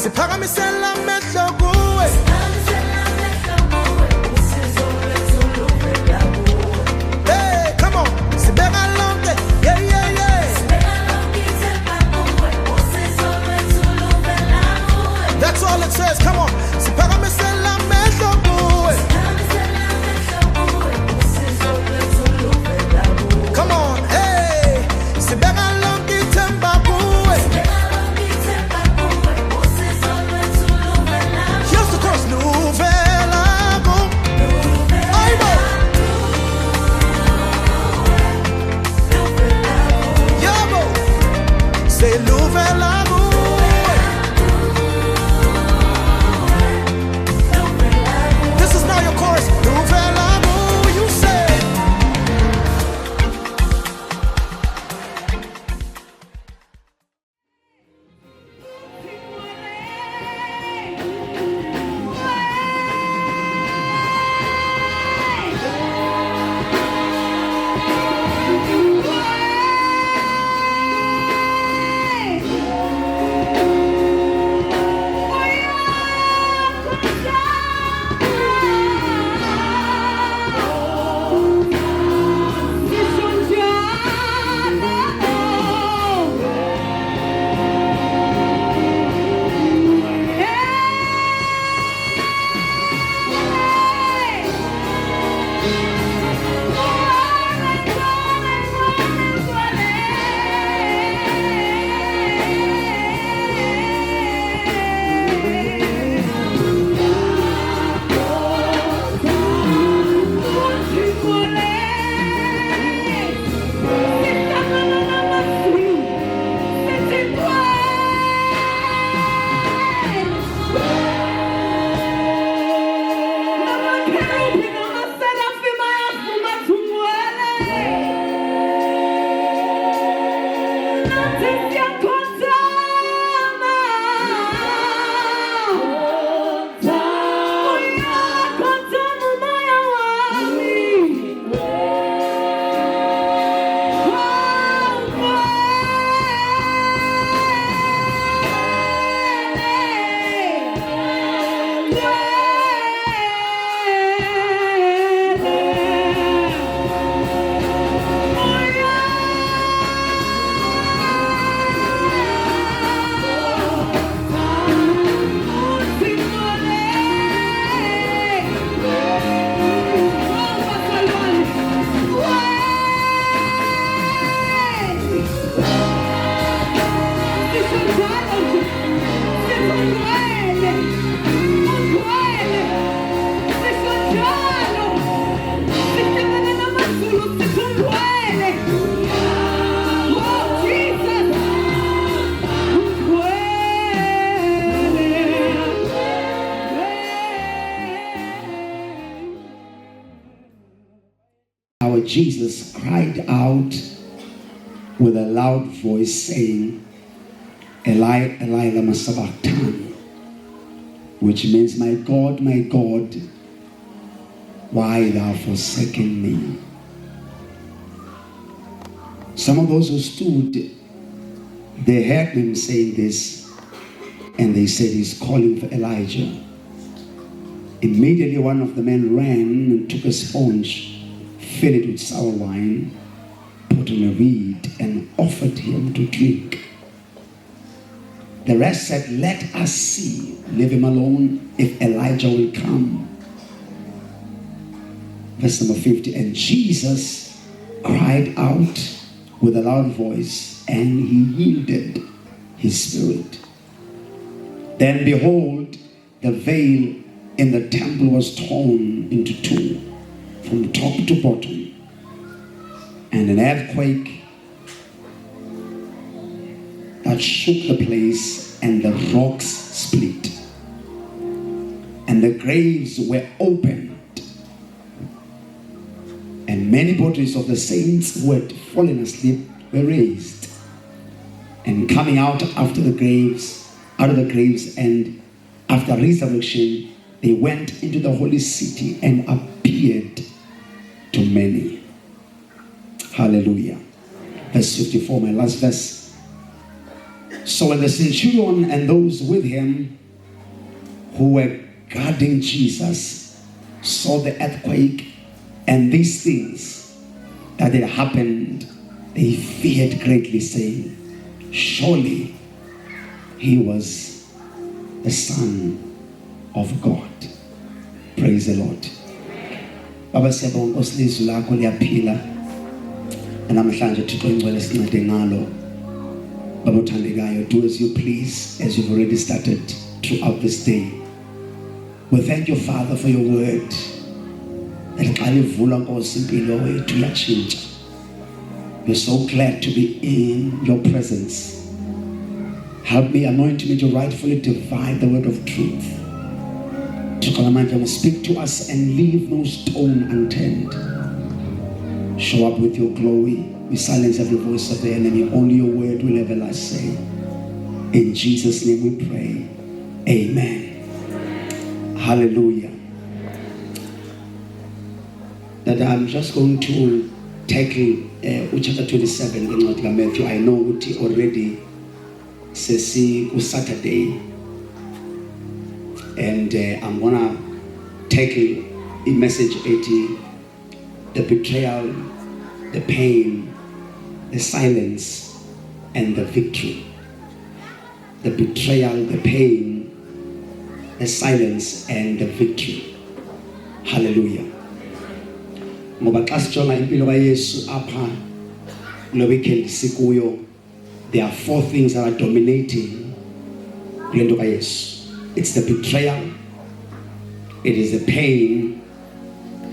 siphakamisela amehlo kuwe. Hey, come on, sibeka lonke, yeah, yeah, yeah. That's all it says, come on, siphakamisela amehlo kuwe. Come on, hey, sibeka lonke ithemba kuwe. Here's the chorus, luvela kuwe. Aibo. Yabo. Say luvela kuwe. This is now your chorus, luvela kuwe. You say. Our Jesus cried out with a loud voice saying, Eli, Eli, lama sabachthani, which means, my God, why thou forsaken me? Some of those who stood, they heard him saying this, and they said he's calling for Elijah. Immediately one of the men ran and took a sponge, filled it with sour wine, put on a reed, and offered him to drink. The rest said, let us see, leave him alone, if Elijah will come. Verse number 50, and Jesus cried out with a loud voice, and he yielded his spirit. Then behold, the veil in the temple was torn into two, from top to bottom, and an earthquake that shook the place, and the rocks split, and the graves were opened, and many bodies of the saints who had fallen asleep were raised, and coming out of the graves, and after resurrection, they went into the holy city and appeared to many. Hallelujah. Verse 54, my last verse. So when the centurion and those with him who were guarding Jesus saw the earthquake and these things that had happened, they feared greatly, saying, surely he was the Son of God. Praise the Lord. Baba siyabonga Nkosi izwi lakho liyaphila. Namhlanje Thixo ingcwele sincede ngalo. Baba uthandekayo, do as you please, as you've already started throughout this day. We thank you, Father, for your word. That xa livula Nkosi impilo yethu iyatshintsha. We're so glad to be in your presence. Help me, anoint me to rightfully divide the word of truth. To speak to us and leave no stone unturned. Show up with your glory. We silence every voice of the enemy. Only your word will ever last say. In Jesus' name we pray. Amen. Hallelujah. That I'm just going to tackle chapter 27 in Matthew. I know it already says Saturday. And I'm gonna tackle a message 80, the betrayal, the pain, the silence, and the victory. The betrayal, the pain, the silence, and the victory. Hallelujah. Ngoba xa sijonga impilo kaYesu apha lo weekend sikuyo, there are 4 things that are dominating kule nto kaYesu. It's the betrayal, it is the pain,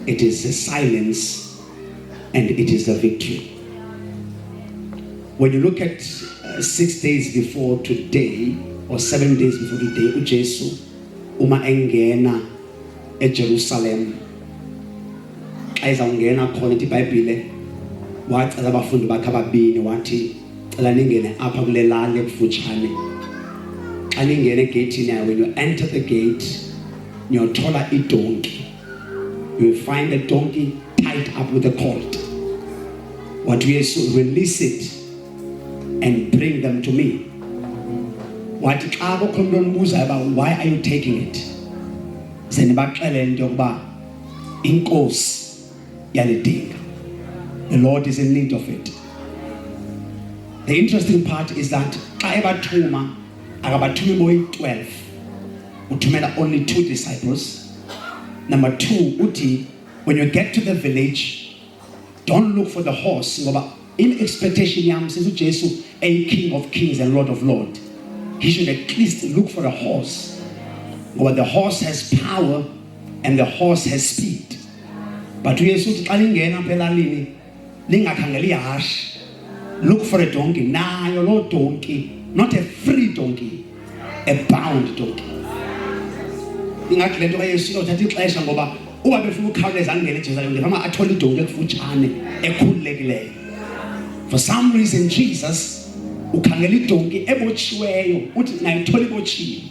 it is the silence, and it is the victory. When you look at 6 days before today, or 7 days before today, uJesu uma engena eJerusalem, xa ezawungena khona ithi iBhayibhile wacela abafundi bakhe ababini wathi cela ningene apha kule lali ekufutshane. When you enter the gate, you'll tola a donkey. You will find a donkey tied up with a cord. What we should release it and bring them to me. What about why are you taking it? The Lord is in need of it. The interesting part is that akabathumi 12 uthumela only 2 disciples. Number 2 uthi when you get to the village, don't look for the horse ngoba in expectation yam since uJesu a King of Kings and Lord of Lords, he should at least look for a horse ngoba the horse has power and the horse has speed. But uYesu uthi xa lingena phelalini lingakhangeli ihash, look for a donkey. Nayo lo donkey, not a free donkey, a bound donkey. Ingathi lento kaYesu uthatha ixesha ngoba uba befuna ukukhawuleza angene eJerusalem ngifama athole idonki ekufutshane ekhululekileyo. For some reason Jesus ukhangela idonki ebotshiweyo uthi nayithola ibotshiwe.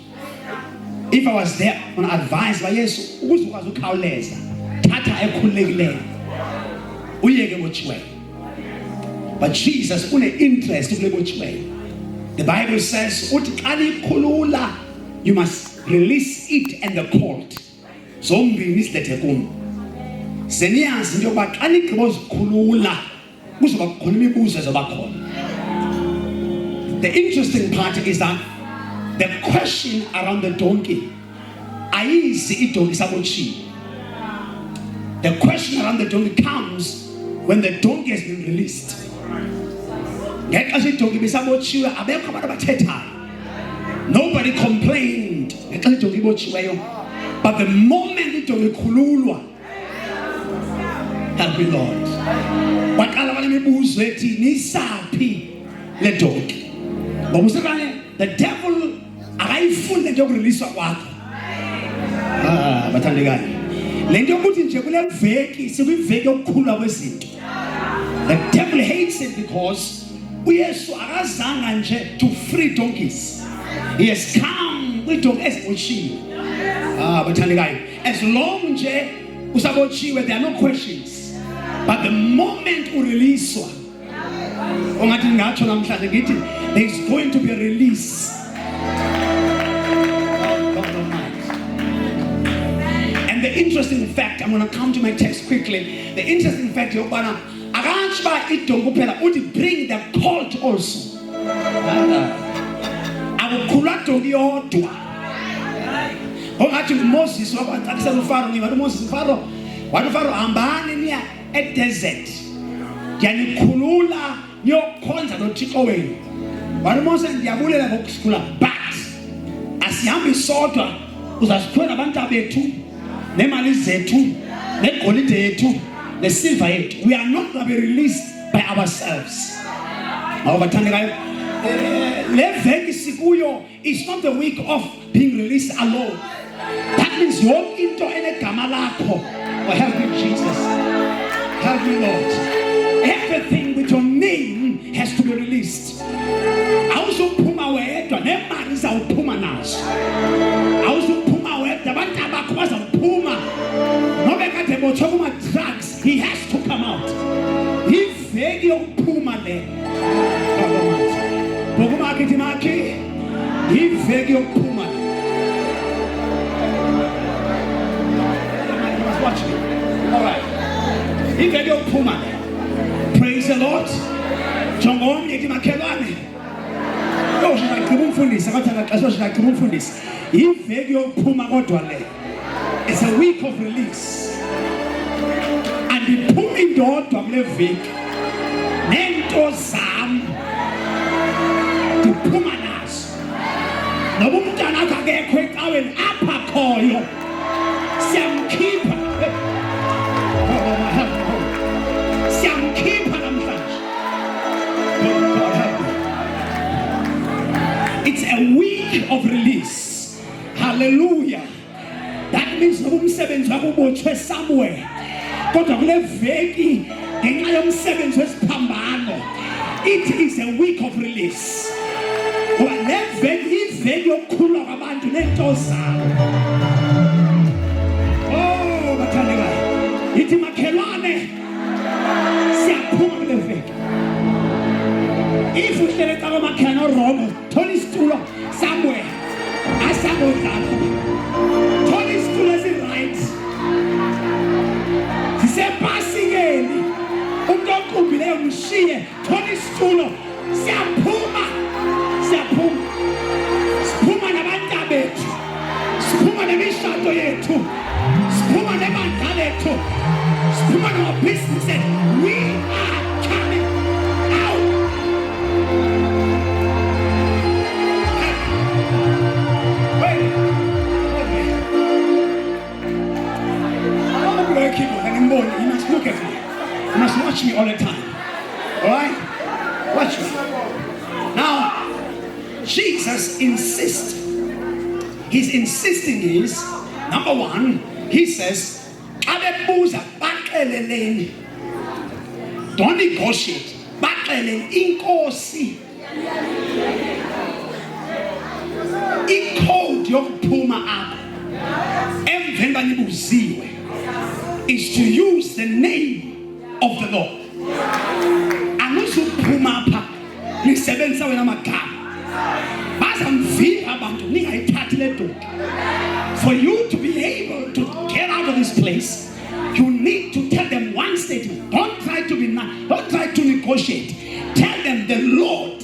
If I was there on advice by Yesu ukuze ukwazi ukukhawuleza thatha ekhululekileyo uyeke ebotshiweyo. But Jesus une interest kule botshiweyo. The Bible says, you must release it and the colt. Zombini silethe kum. Seniyazi into yokuba xa nigqiba uzikhulula kuzoba khona imibuzo ezoba khona. The interesting part is that the question around the donkey, ayizi idonki sabotshiwe. The question around the donkey comes when the donkey has been released. Nobody complained. But the moment it khululwa, help me Lord. Waqala balemibuzo ethi nisaphi le donkey. Ngokusebane the devil akayifuni lento yokureleaswa kwakho. Bathandekayo. Lento yokuthi nje kule veki sikuveki yokukhulwa kwezinto. The devil hates it because uYesu akazanga nje to free donkeys. He has come with donkeys ezibotshiwe. Bathandekayo. As long nje usabotshiwe, there are no questions. But the moment ureliswa, ongathi ngatsho namhlanje ngithi there's going to be a release. Oh, God Almighty. And the interesting fact, I'm going to come to my text quickly. The interesting fact, bring the colt also. Moses a desert. Yanikhulula yokhonza noThixo wenu. Wanomose ndiyabulela ngokusikula, but asihambi sodwa uzasikhwela abantu bethu nemali zethu negolide yethu nesilver yethu. We are not going to be released by ourselves. Awubathandekayo, le veki sikuyo is not the week of being released alone. That means yonke into enegama lakho. Oh, help me, Jesus. Help me, Lord. Everything with your name has to be released. Awuzuphuma wedwa nemali zawuphuma nazo. Awuzuphuma wedwa abantu abakho bazawuphuma. Nobe kade botshwa kuma drugs, he has to come out. Iveki yokuphuma le. Bokuma kithi makhi. Iveki yokuphuma le. Watch me. All right. Iveki yokuphuma le. Praise the Lord. Jongomnye ethi makhelwane. Yo shayigqiba umfundisi akathi akaxesha shayigqiba umfundisi. Iveki yokuphuma kodwa le. It's a week of release. And iphuma indodwa kule veki. Nento zam. Diphuma nazo. Noba umntana akho akekho ecaweni apha khoyo. Siyamkhipha. It's a week of release. Hallelujah. That means no umsebenzi wakho ubotshwe somewhere. Kodwa kule veki ngenxa yomsebenzi wesiphambano. It is a week of release. Ngoba le veki iveki yokukhululwa kwabantu nento zabo. Oh, bathandekayo. Ithi makhelwane siyaphuma kule veki. If we say that our makhelwane wrong, Tony Stulo somewhere, asabodlala. Tony Stulo is right. Sisebhasikeni. Umuntu oqubhileyo mshiye. Tony Stulo siyaphuma. Siyaphuma. Siphuma nabantu bethu. Siphuma nemishado yethu. Siphuma nebandla lethu. Siphuma nama-business. We are coming out. Wait. I'm not going to keep looking anymore. You must look at me. You must watch me all the time. Alright? Watch me. Now, Jesus insists. His insisting is, number one, he says, don't negotiate. Inkosi. Icode yokuphuma apha emveni banibuziwe is to use the name of the Lord. Anuzuphuma apha nisebenzisa wena amagama. Bazamvika abantu ningayithathi le ndoda. For you to be able to get out of this place, you need to tell them one statement. Don't try to be nice. Don't try to negotiate. Tell them the Lord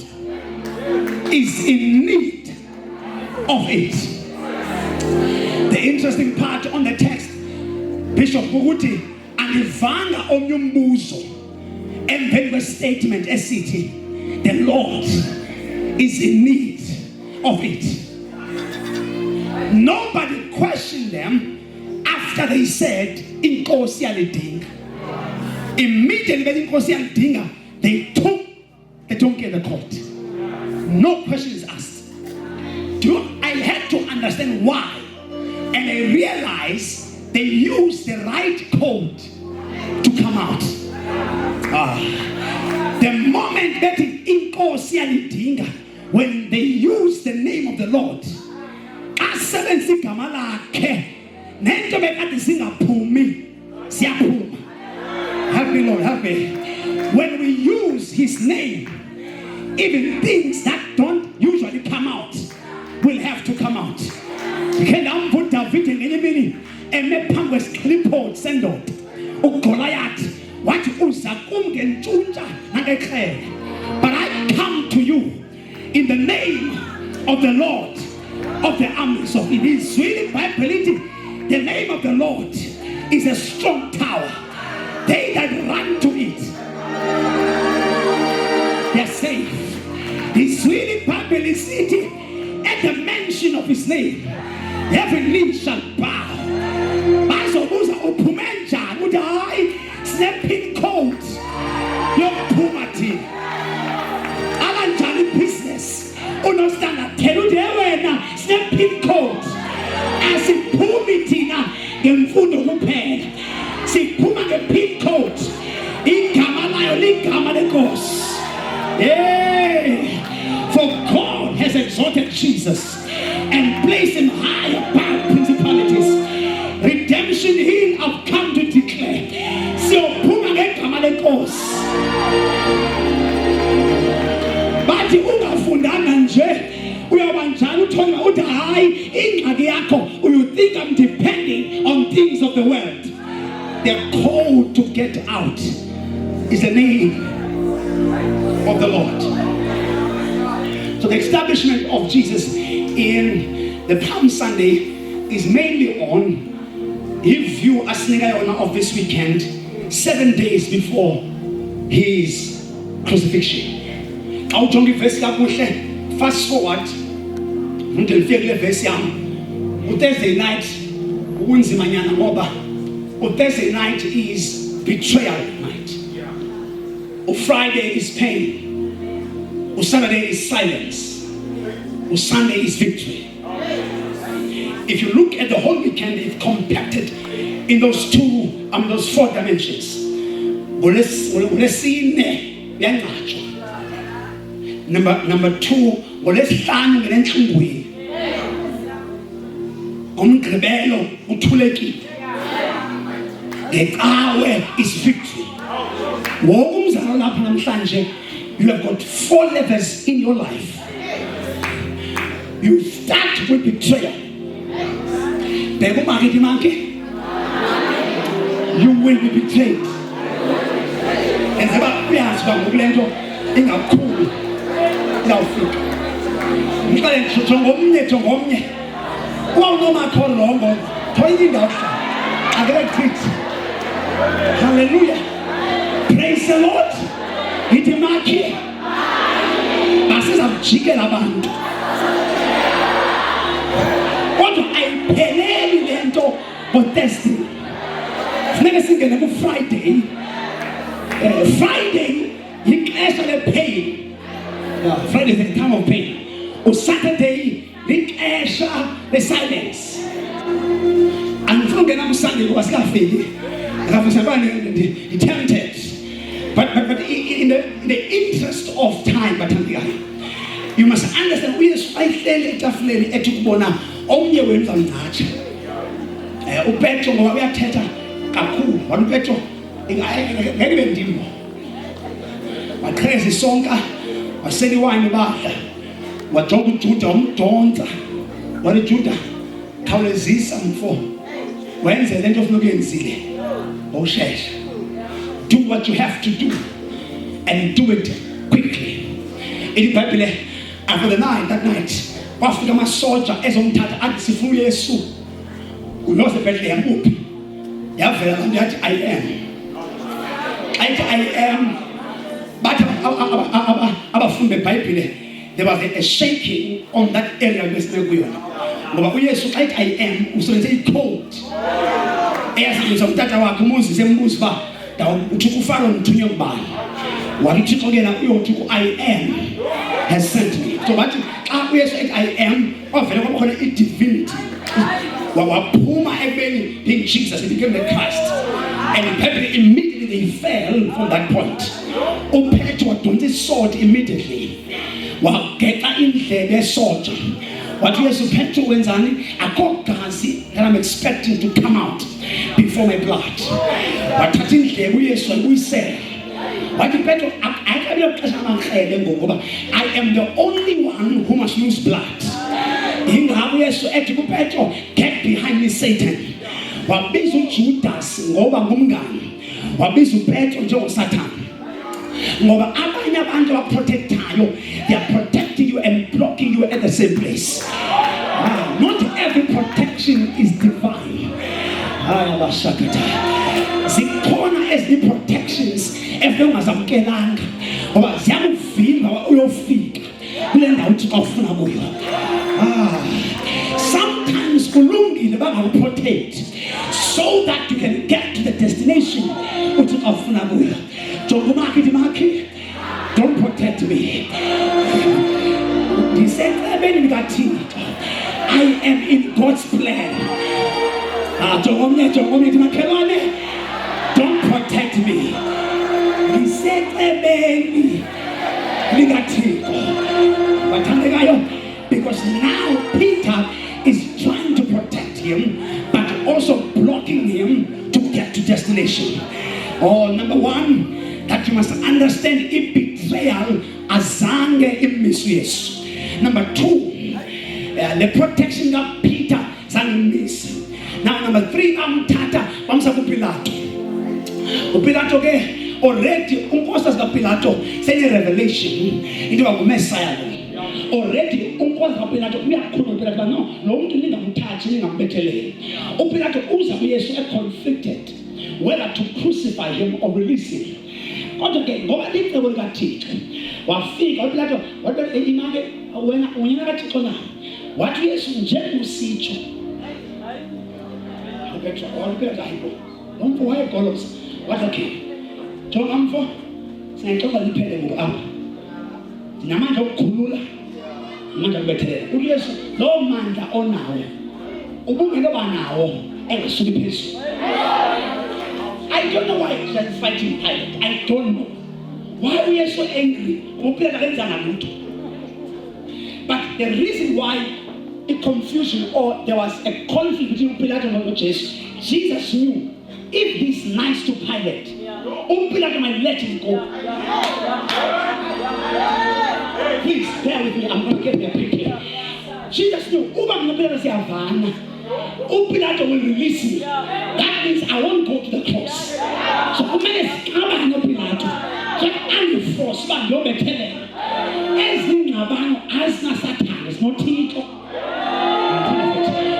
is in need of it. The interesting part on the text, Bishop Buguti alivanga omnye umbuzo emveni kwestatement esithi the Lord is in need of it. Nobody questioned them after they said inkosi yalidinga. Immediately when inkosi yalidinga, they took the donkey and the colt. No questions asked. I had to understand why, and I realized they used the right code to come out. The moment that inkosi yalidinga, when they used the name of the Lord, asebenza igama lakhe nento bekade singaphumi siyaphuma. Help me, Lord, help me. When we use his name, even things that don't usually come out will have to come out. Ke namvu David ngenye imini eme phambi kwesiqhiliphothi sendoda uGoliath wathi uza kum ngentshuntsha nangekrele, but I come to you in the name of the Lord of the armies. So it is really Bible. The name of the Lord is a strong tower. They that run to it, they're safe. It's really Bible city. At the mention of his name, every knee shall bow. Bazobuza uphume njani uthi hayi snaping code yokuphuma thina akanjani business unostandard thela uthi wena snaping code asiphumi thina ngemfundo kuphela, siphuma nge-pin code. Igama layo ligama lenkosi. For God has exalted Jesus and placed him high above principalities. Redemption he'll have come to declare. Siyophuma ngegama lenkosi. Bathi ungafundanga nje uyabanjani uthola uthi hayi ingxaki yakho you think I'm depending on things of the world. The call to get out is the name of the Lord. So the establishment of Jesus in the Palm Sunday is mainly on if you are of this weekend, 7 days before his crucifixion. Fast forward until verse Thursday night, Thursday night is betrayal night. Friday is pain. Saturday is silence. Sunday is victory. If you look at the whole weekend, it's compacted in those four dimensions. Number two, the hour is victory. You have got 4 levels in your life. You start with betrayal. You will be betrayed. And hallelujah. Praise the Lord. Hitimaki. Basizamjikela abantu. Kodwa ayipheleli lento ngoThursday. Funeka singene ku Friday. Friday ixesha lepain. Friday is the time of pain. Saturday ixesha lesilence. Angifuna ungena ku Sunday ngoba sikafiki. Tempted. But in the interest of time, you must understand we are slightly etukubona omnye wenu zamnatha. UPetro ngoba uyathetha kakhulu. UPetro ngeke bendimo. Waqheza isonka, waseli wine badla. Wajonga uJuda umdonsa. Wathi Juda khawulezisa mfo. Wenze lento ofuna ukuyenzile. Awusheshe. Do what you have to do and do it quickly. In the Bible, after the night, that night, wafika amasoja ezomthatha athi sifuna uYesu. Ulose Bethlehem uphi? Yavela lento yathi I am. But abafundi beBhayibhile, there was a shaking on that area besibekuyona. Ngoba uYesu athi I am usebenzise icode. Eyasebenzisa umthatha wakhe uMoses embuza ba uthi kuFaro mthunywa ngubani? Wathi uThixo ke na uyothi I am has sent me. So bathi xa uYesu ethi I am ovela kwakhona i-divinity. Waphuma ekubeni being Jesus, he became the Christ. And immediately they fell from that point. UPetro wadonsa isword immediately. Wageta indlebe yesoja. What Yesu Petro wenzani? Akho gazi that I'm expecting to come out before my blood. Wathatha indlebe uYesu uyisela. wathi Petro akabilo xesha amakrele ngokuba I am the only one who must lose blood. Ingabo Yesu ethi kuPetro, get behind me Satan. Wabiza uJudas ngoba ngumngane, wabiza uPetro njengoSathane. Ngoba abanye abantu abaprotectayo, they are protecting you and blocking you at the same place. Not every protection is divine. Zikhona ezinye protections ebengazamkelanga ngoba ziyakuvimba uyofika kule ndawo uThixo ufuna kuyo. Sometimes kulungile bangakuprotect so that you can get to the destination uThixo ufuna kuyo. Jonga don't protect me. He said, I am in God's plan. Don't protect me. He said, because now Peter is trying to protect him, but also blocking him to get to destination. Number one, that you must understand if betrayal azange immisuse. Number two, the protection of Peter zangimis. Now number three, Tata bamsa kuPilato. uPilato ke already unkosikazi kaPilato sene revelation into ngaMessiah. Already unkosikazi kaPilato uyakhuluma uPilato no lo muntu ningamthathi ningambethelele. uPilato uza kuYesu conflicted whether to crucify him or release him. Kodwa ke ngoba licebo likaThixo wafika uPilato wathi imake wena unyaka kaThixo na wathi Yesu njengositsho Petro uPilato hayibo nomfo wayegolosa wathi okay jonga mfo siyixoxa liphele ngoku apha namandla okukhulula amandla okubethelela uYesu lo mandla onawo ubungelo banawo engasuki phezulu. I don't know why he's fighting Pilate. I don't know. Why we are so angry? But the reason why a confusion or there was a conflict between Pilate and Jesus, Jesus knew if he's nice to Pilate, Pilate might let him go. Please bear with me. I'm going to get there quickly. Jesus knew Pilate will release me. That means I won't go to the cross. So Pilate force but you're better. As in Nabano, as Nasatan is not Tito.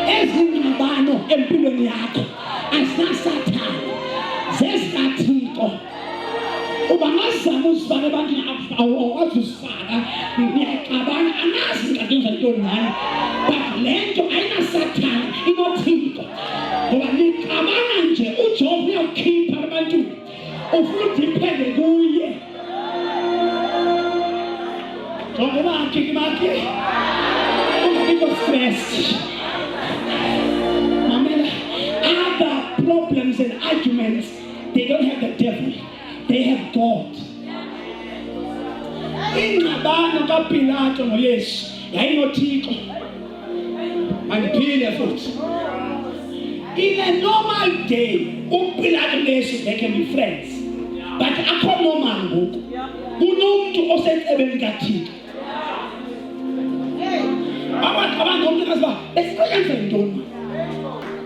As in Nabano, Empiriaco, as Nasatan, Zesta Tito. Obanasa was Banaban our father, Nakaban, and asking against the good man, but Lento and Satan, in not Tito. Obanikabananje, Ucho, keep Parabantu, of what depended on ye. Other problems and arguments, they don't have the devil, they have God. Ingxabano kaPilato noYesu yayinoThixo mandiphile futhi. In a normal day uPilato noYesu they can be friends, but akho normal ngoku kunomuntu osecebeni kaThixo. Abantu ngomnikazi besikwenza intoni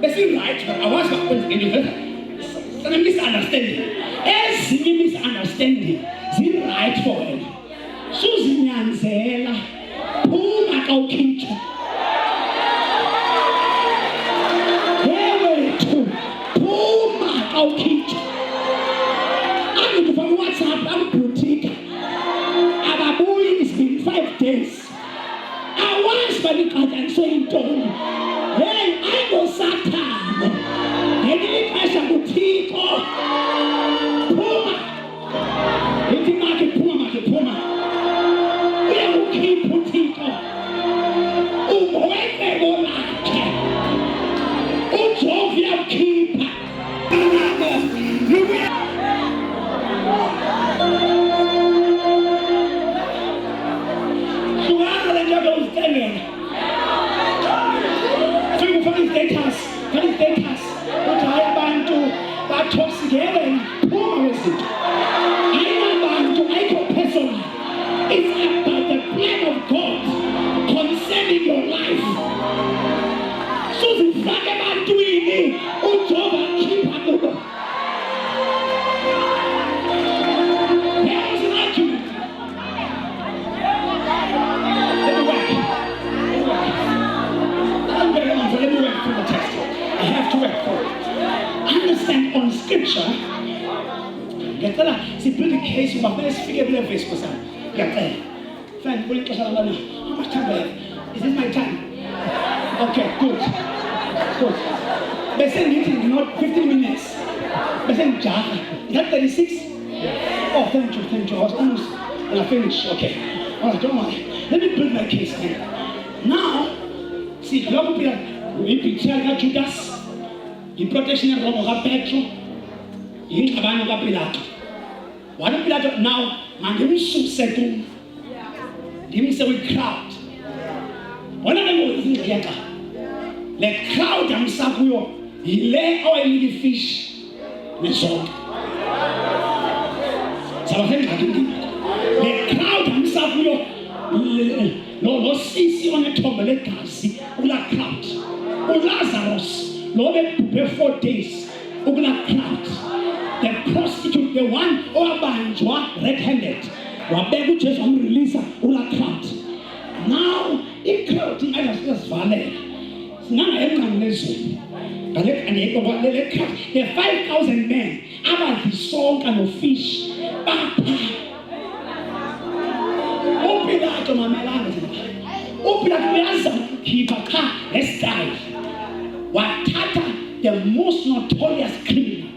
besi-right but awazi bakwenza misunderstanding ezinye misunderstanding zi-right for wena suzinyanzela phuma xa ukhitshwa wewethu phuma xa ukhitshwa angikufaka uWhatsApp angibhutika ababuyi it's been 5 days. And so in turn, hey, I know Satan. And you pressure to Tito. Puma. If you make it Puma. We will keep Tito. Whoever will like. Who drove your keeper. So how the devil is telling pressure. Ngiyacela sibuild icase uba kumele sifike kule verse kusana. Ngiyacela. Friend, kule xesha labana. How much time do I have? Is this my time? Okay, good. Good. Bese ngithi not 15 minutes. Bese ngijaha. Is that 36? Oh, thank you. I was almost when I finished. Okay. All right, don't worry. Let me build my case then. Now, see, a lot of people, we picture Judas, the protection of Petro, in Cabana of Pilato. One of Pilato now, and give me some second, give me some crowd. One of them was in the crowd and Sakuyo, he lay oil in the fish, the salt. So I think the crowd and Sakuyo. Lo sisi onethoba legazi ula crowd uLazarus lo be 4 days ukula crowd, the prostitute, the one owabanjwa red-handed wabeka uJesu amrelease ula crowd. Now i-crowd ingayasivalela sinanga emnqamlezweni ngale kaneko kwalele crowd the 5,000 men abadisonka no fish bapha uPilato mamelanga uPilato uyazama ukukhipha cha let's die. Wathatha the most notorious criminal.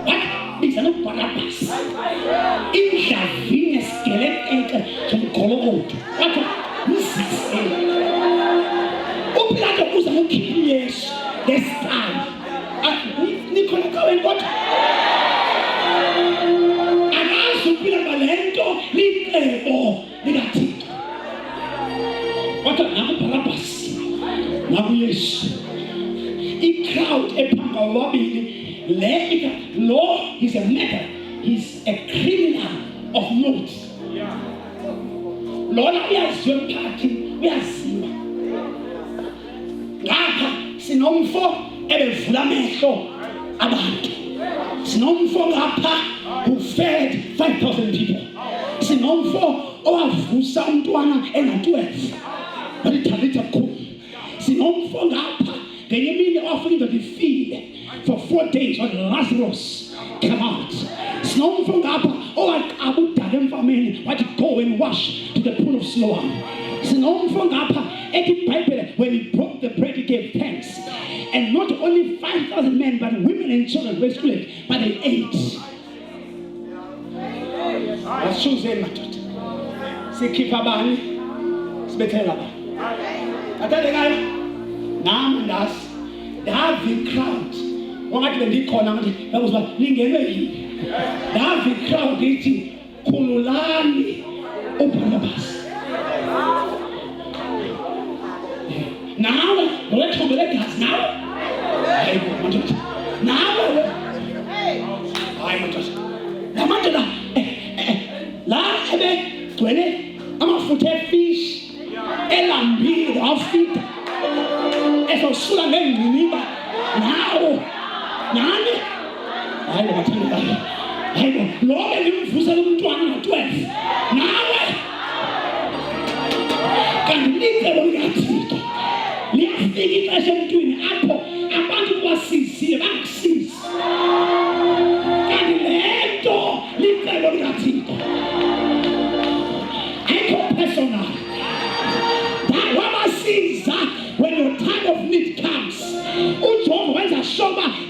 What? Biza noBarabbas. Indlavini eskeleke somgolokodo. What? Msisi. uPilato uzama ukukhipha uYesu. Let's die. Nikhona kaweni kodwa. Akazi uPilato balento licebo likaThixo. Kodwa nakuBarabbas nakuYesu. I-crowd ephanga wabili lo is a murderer, he's a criminal of note. Lona uyaziwa emphakathini, uyaziwa. Ngapha sinomfo ebevula amehlo abantu. Sinomfo ngapha who fed 5,000 people. Sinomfo owavusa umntwana ena-12 balithalitha kukhulu. Sinomfo ngapha ngenye imini owafika defeated for 4 days when Lazarus came out. Sinomfo ngapha owaqaba udala emfameni wathi go and wash to the pool of Siloam. Sinomfo ngapha ethi iBhayibheli when he broke the bread he gave thanks. And not only 5,000 men but women and children were excluded, but they ate. Ashuze madoda. Sikhipha bani? Sibethela bani? Athandekayo? Nami ndasi. Davi crowd. Wangathi bendikhona ngathi yakuzwa lingenwe yini. Davi crowd ithi khululani uBarabbas. Nawe wethombele gazi nawe. Hayi madoda. Nawe. Hayi madoda. Namadoda la ebe gcwele amafutha efish elambile wafika esosula ngengqiniba nawo nani hayi bathandekayo hayi lo elimvusa lomntwana na-12 nawe kanti licebo likaThixo liyafika ixesha emntwini apho abantu kubasizile bangakusizi kanti le nto licebo likaThixo ayikho personal. When your time of need comes, when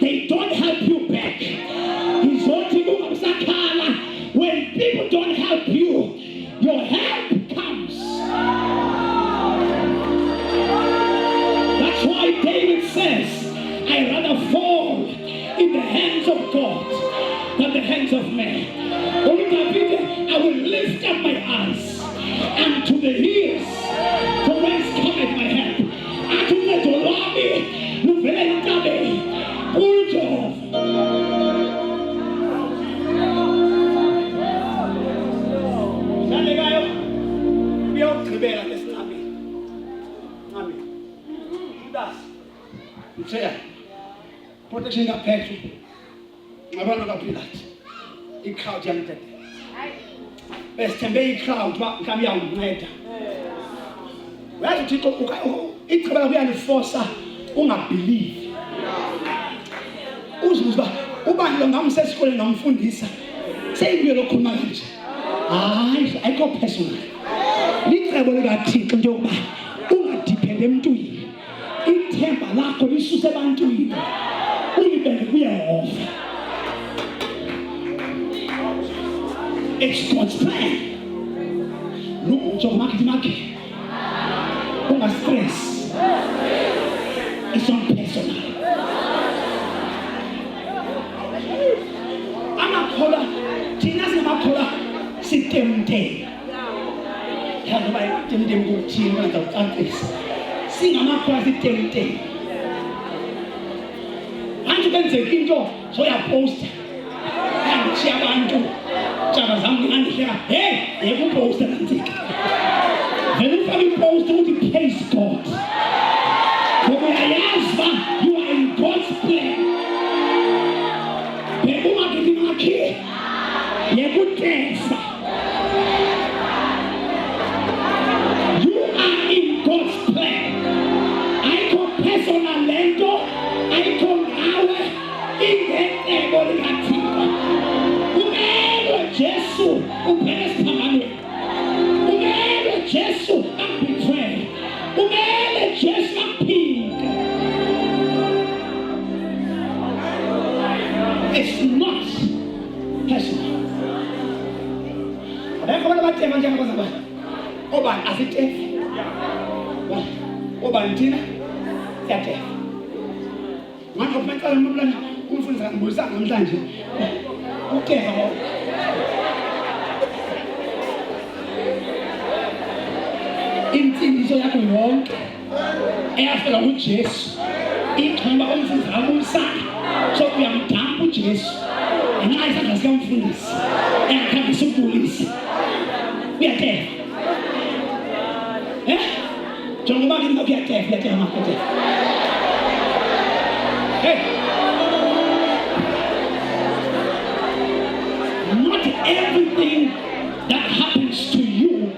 they don't help you back. When people don't help you, your help comes. That's why David says, I rather fall in the hands of God than the hands of man. I will lift up my eyes unto the hills, from whence cometh my help. Protection of Petro. Abantu kaPilato. I-crowd yamdede. Besithembe i-crowd kamya unceda. Uyazi uThixo ichibela kuyaniforsa ungabelieve. Uzuza uba ubani lo ngamsesikoleni ngamfundisa seyibuye lokhuluma kanje hayi ayikho personal licebo likaThixo nje ukuba ungadepende emntwini ithemba lakho lisuse ebantwini ulibeke kuYehova. It's God's plan. Look, market. Unga stress. It's not personal. Amakhola, thina singamakhola sitemte. Yazi bayi temte ukuthi manje ucacisa. Singamakhola sitemte. Manje kwenzeka into soyaposta. Yangishiya abantu. Jaba zami ngandihleka yekuposta kanzika. Vele ufake iposta ukuthi praise God. Ngoba uyayazi you are in God's plan. Bekungakithi makhe yekutefa. You are in God's plan. Ayikho personal lento, ayikho ngawe ingecebo likaThixo. Jesu uphele siphambanweni. Umele Jesu akubetray. Umele Jesu akuphinde. It's not personal. Abekho abantu abatefa njengoba zabona. Obani asitefi. Obani thina siyatefa. Manje uphela umntwana umfundisa ngibuyisa namhlanje. Utefa ngoba insindiso yakho yonke eyafela uJesu ixhamba umfundisi amusana so uyamdampa uJesu ngenxa isandla sikamfundisi eyakhambisa ukubulisa uyatefa njengoba kimi uyatefa makotefa not everything that happens to you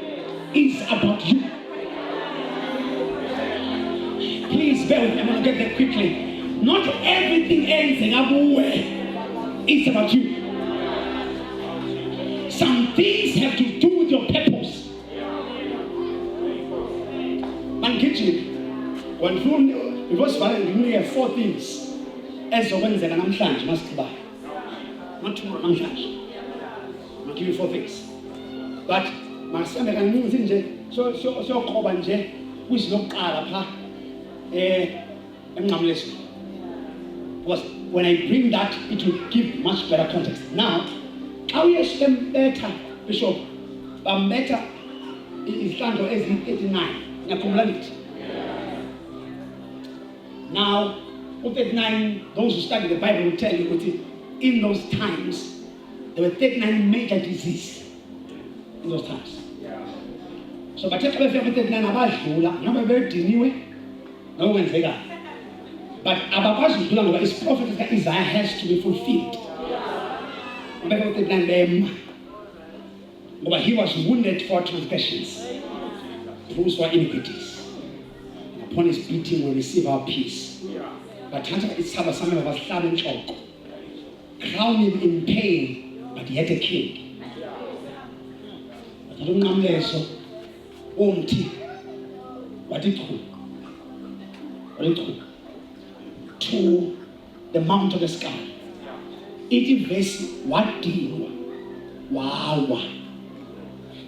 is about you. Please bear with me, I'm going to get there quickly. Not everything ends in Abuwe is about you. Some things have to do with your purpose. Man kitchen, when it was valid, we have 4 things. As of Wednesday, and I'm trying, must buy. Not tomorrow, I'm trying. I'll give you 4 things. But my son, I can move in there. So khoba nje kuzilokuqala pha emnqamleso. Because when I bring that, it will give much better context. Now, how yes better bishop better izihlandlo ezi-89 ngiyakhumbula ngithi. Now, 39, those who study the Bible will tell you that in those times there were 39 major diseases in those times. So but abadlula noma bediniwe no wenzeka but abakwazi ukudlula ngoba isiprophet sika-Isaiah has to be fulfilled. Ngoba he was wounded for transgressions, bruised for iniquities, and upon his beating we receive our peace. But isaba sami babahlaba enhloko, crown him in pain, but yet a king. But umnqamleso umthi wathi to the mount of the sky. Ithi verse wadinwa wawa.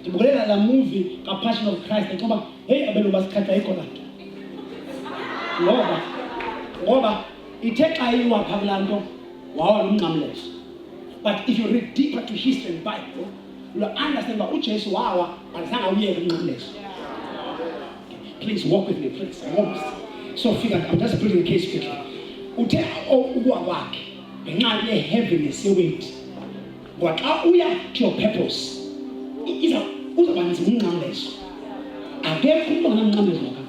Ndibukelela la movie ka Passion of Christ ngoba abelo basikhatha ikhona nto. Ngoba ithe xa iwa phakula nto wawa nomnqamleso. But if you read deeper to history and Bible, you'll understand that uJesu wawa alizange uyeke umnqamleso. Please walk with me, please. I'm almost. So I'm just building a case quickly. Uthe ukuwa kwakhe ngenxa ye-heaviness ye-weight. Ngoba xa uya to your purpose, uzaba nzima umnqamleso. Akekho umuntu ongamnqamlezo wakho.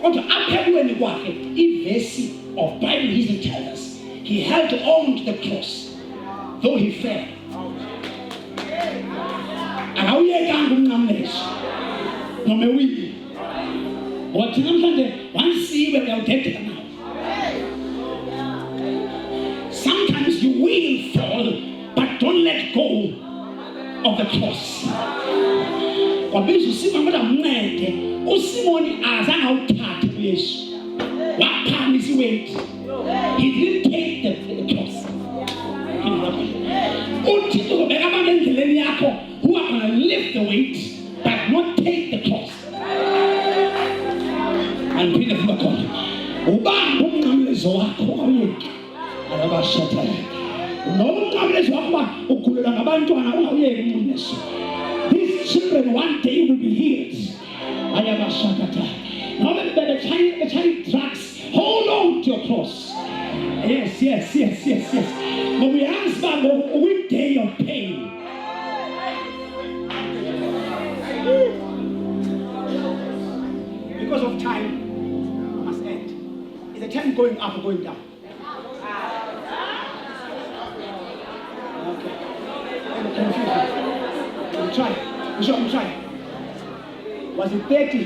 Kodwa apha ekweni kwakhe, ivesi of Bible history tells us, he held on to the cross, though he fell. Akawuyekanga umnqamleso. Noma ewile. Ngoba thina namhlanje wansiwe uyawudedeka nawo. of the cross. Kwabiza uSimoni amncede. uSimoni azange awuthathe uYesu. Waphamisa iweight. He didn't take the cross. UThixo ubeka abantu endleleni yakho who are going to lift the weight but not take the cross. And Peter Flacon, ubamba umnqamlezo wakho awuyeki. Arabashata. Nomnqamlezo wakho ugulela ngabantwana ungawuyeki umnqamlezo. These children one day will be healed. Arabashata. Now the Chinese drugs, hold on to your cross. Yes. But we ask about which day of pain. Because of time, I must end. Is the time going up or going down? Okay. I'm confused. I'm trying. Was it 30?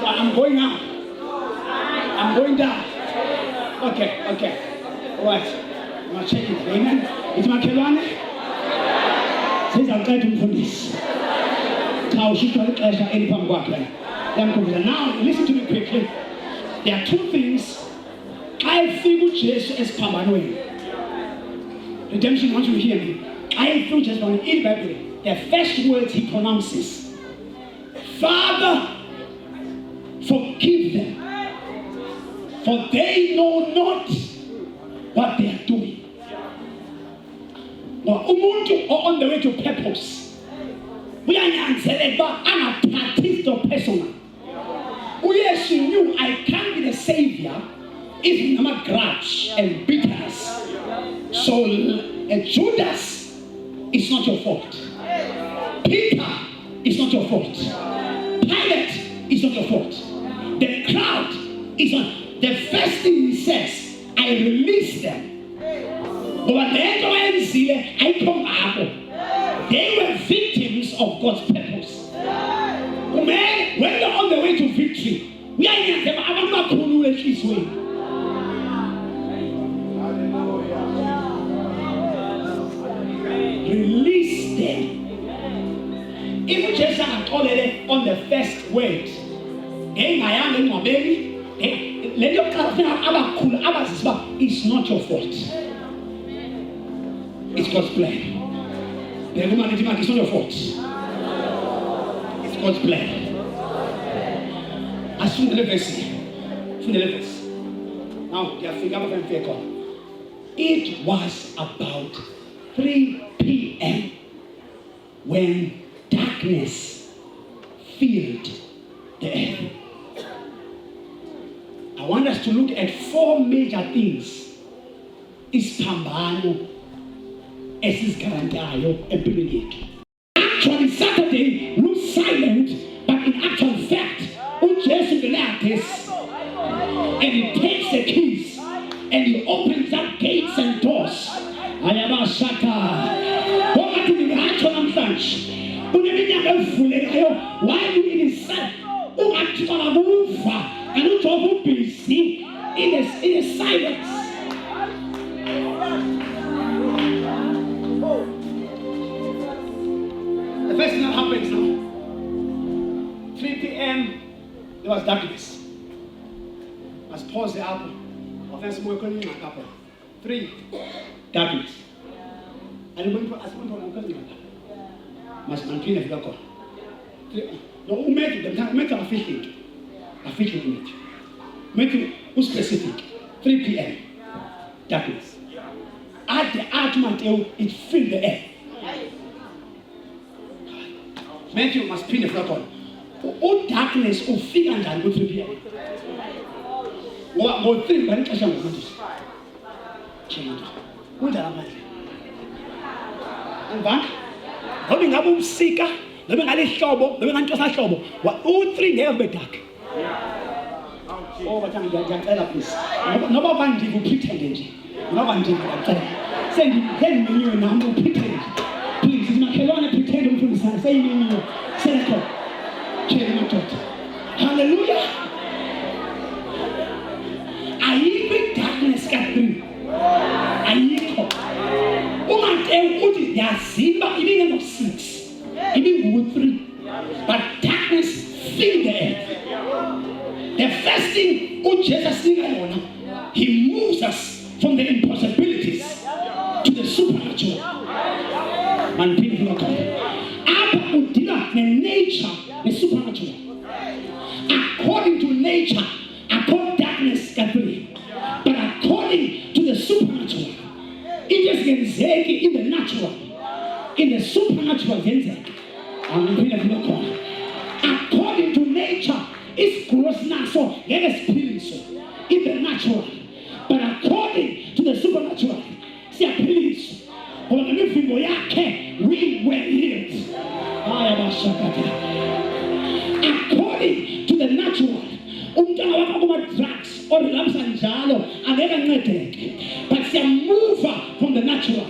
So I'm going up. I'm going down. Okay. All right. I'm going to check it. Amen. It's my Kelwane. Says I'll try to finish. Now, listen to me quickly. There are two things I feel Jesus is Pambanwe. Redemption wants you to hear me. I feel just on in Bible. The first words he pronounces. Father, forgive them, for they know not what they are doing. Umuntu on the way to purpose. We are not a practice of persona. Yes, you knew I can't be the savior if I'm a grudge and bitterness. So Judas is not your fault. Peter is not your fault. Pilate is not your fault. The crowd is not. The first thing he says, I release them. But at the end of it, I come out. They were victims of God's purpose. When they're on the way to victory, we are in them. I'm not going to let this way. Release them. If Jesus had already on the first word, it's not your fault. It's God's plan. The humanity mark is not your fault. It's God's plan. As soon as the verse. Now, it was about 3 p.m. when darkness filled the earth. I want us to look at 4 major things. Isphambano esisigarantayo empilweni yethu. Actually, Saturday looks silent, but in actual fact, uJesu this, and he takes the keys and he opens up gates and doors. Ayabashata. Why do you in his son? And you talk busy in the silence. The first thing that happens now, 3 p.m. there was darkness. Let's pause the album. 3, darkness. And when you ask must maintain a record. No, who made them? Make a fitting. A fitting image. Make it specific. 3 p.m. Darkness. At the ultimate, it filled the air. Matthew must pin the record. All darkness will figure and go 3 p.m. What 3 but it's a what are you? Back? Holding up seeker, living at a shop, living on just a shop. What all 3 never be dark. Oh, what I'm going to tell this. No one will pretend. No one will pretend. Send me you and I'm going to pretend. Please, it's not Kelowna pretend from the side. Say me you. Senator. Hallelujah. I even darkness got through. I even. Oh my God, yazimba ibingu-6, ibingu-3, but darkness filled the earth. The first thing uJesu sinika yona, he moves us from the impossibilities to the supernatural. Man, people look up. Apha udila ne-nature, the supernatural. According to nature, according to darkness, but according to the supernatural, it is genzeki in the natural, in the supernatural genzeki. According to nature, it's gross naso, in the natural, but according to the supernatural, we were healed. According to the natural, drugs or lamps and jalo, but they move from the natural.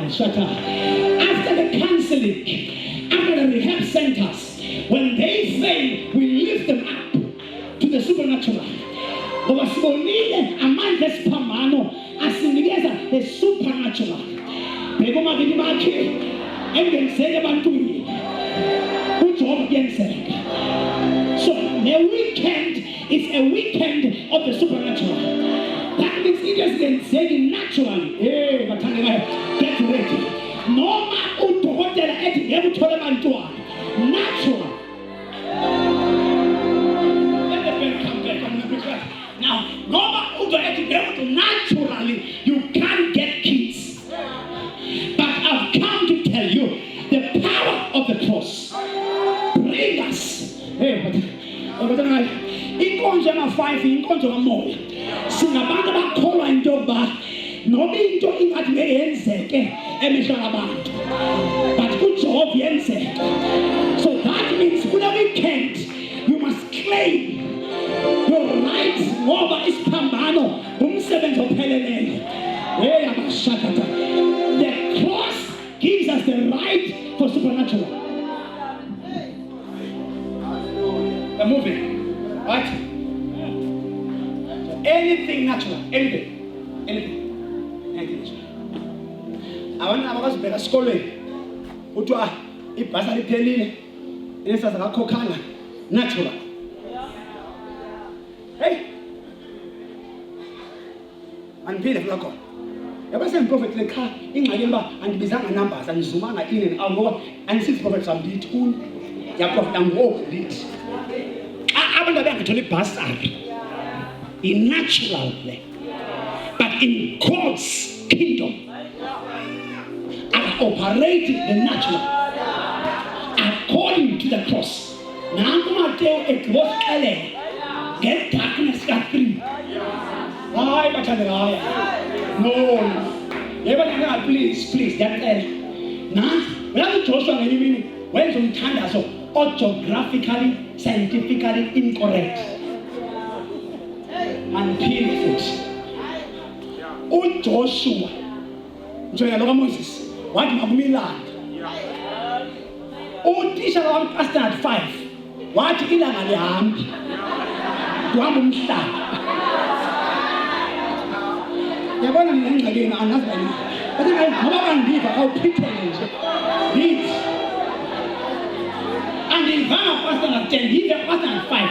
Shut up. After the counseling, after the rehab centers, when they fail, we lift them up to the supernatural. Among this pamano, as the supernatural. So the weekend is a weekend of the supernatural. That means it is been said naturally. Hey, get ready. No natural. Let the pen come back. I'm going to preach that. Now, naturally, you can't get kids. But I've come to tell you the power of the cross. Bring us. Hey, inkonzo yama-5 inkonzo kamoya sinabantu abakholwa into yokuba noba into ingathi ngeyenzeke emehlweni abantu but kuJehova yenzeke. So that means kule weekend you must claim your right ngoba isiphambano umsebenzi opheleleyo. Hey, abashakata. The cross gives us the right for supernatural. We're moving, right? So anything natural, anything natural. Abantu abakazibheka esikolweni uthiwa ibhasa liphelile inesaza kakhokhanga natural. Hey, andiphile funa khona yaba semprofeti lekha ingxaki emba andibizanga numbers andizumanga in and out ngoba andisithi prophet samdithi uni yaprofita ngoku ndithi abantu abangathola ibhasari i-natural le, but in God's kingdom are operating the natural according to the cross. Nanku Mateo egosikele get darkness ka-3. Hayi bathandekayo. No. Yeba please ndiyacela. Nansi uyazi uJoshua ngenye imini wenza umthandazo geographically, scientifically incorrect. Mandiphile futhi. uJoshua njengalo kaMoses wathi makumilanga. Uthisha kaMpastor at 5 wathi ilanga lihambi kuhamba umhlaba. Yabona ngingxakeni angazi bani. Bathi ngoba bandiva awuphithele nje. Nithi andivanga Pastor at 10 yive Pastor at 5.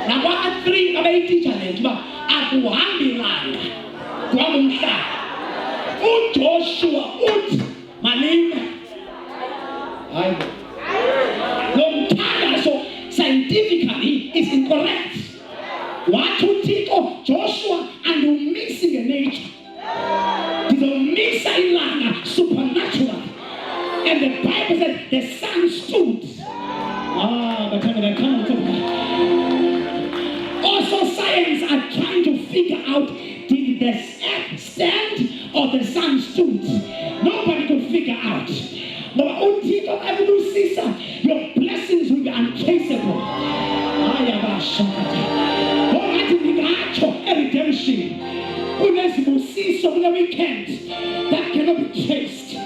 Nakwa at 3 abayititsha lethu ba akuhambi ilanga kuhamba umhlaba. uJoshua uthi malime hayi lo mthandazo scientifically is incorrect. What to Tito Joshua and you mixing the nature. You mix ilanga supernatural. And the Bible said the sun stood. But come on. Also science are trying to figure out did the earth stand or the sun stood. Nobody could figure out. But your blessings will be untraceable. Redemption. Unesibusiso kule weekend that cannot be traced.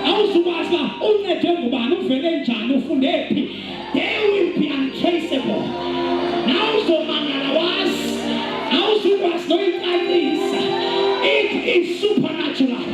Awuzubaza unede ngubani uvele njani ufunde phi. They will be untraceable. Nawuzomangala wazi. Awuzukwazi noyiqalisa. It is supernatural.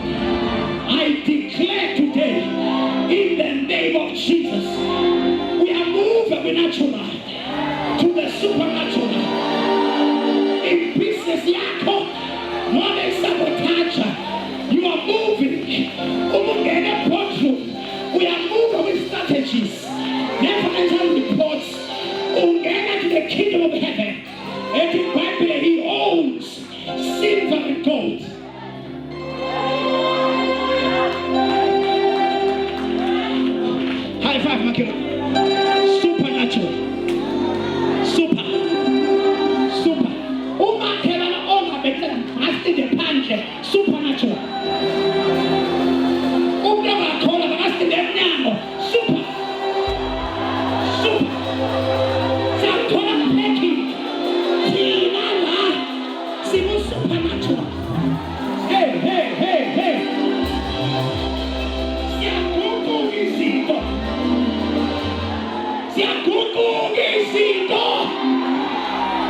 High five, Makilo. Supernatural. Super. Umakhelana ongabethela ngasinde phandle. Supernatural. Umuntu ongakholwa ngasinde emnyango. Super. Siyakholwa kupheki. Thina la sibu supernatural. Hey. Siyaguquka izinto.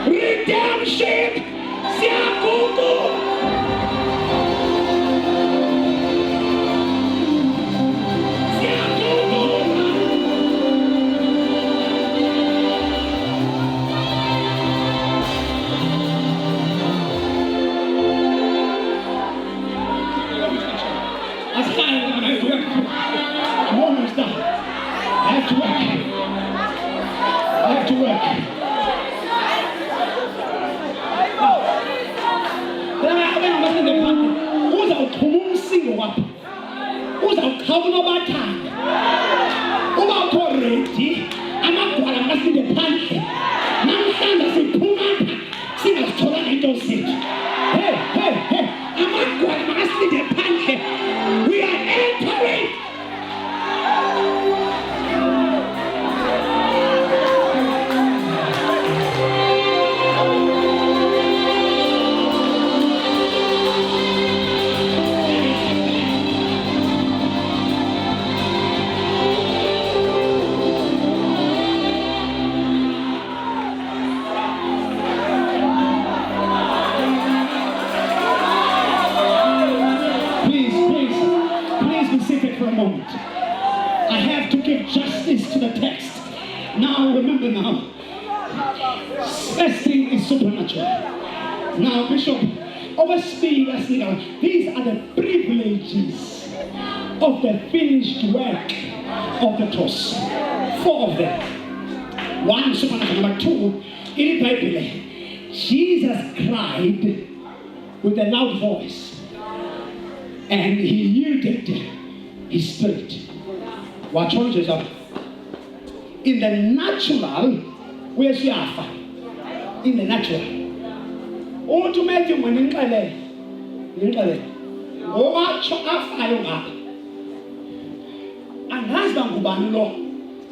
Redemption. Siyaguquka. I have to work. Uzawuthuma umsingo wakho. Uzawukhawula abathanda. Uba ukho ready, amagwala makasinde phandle. Namhlanje siphuma apha singazitholanga into zethu. Hey. Amagwala makasinde phandle. We are entering. I have to give justice to the text. Now, remember now, first thing is supernatural. Now, Bishop, over speed, these are the privileges of the finished work of the cross. 4 of them. 1, supernatural. Number 2, in the Bible, Jesus cried with a loud voice, and he yielded his spirit. Watch on Jesus. In the natural, where's the alpha? In the natural. Automatic when in Kale. Watch alpha. And husband Gubanlo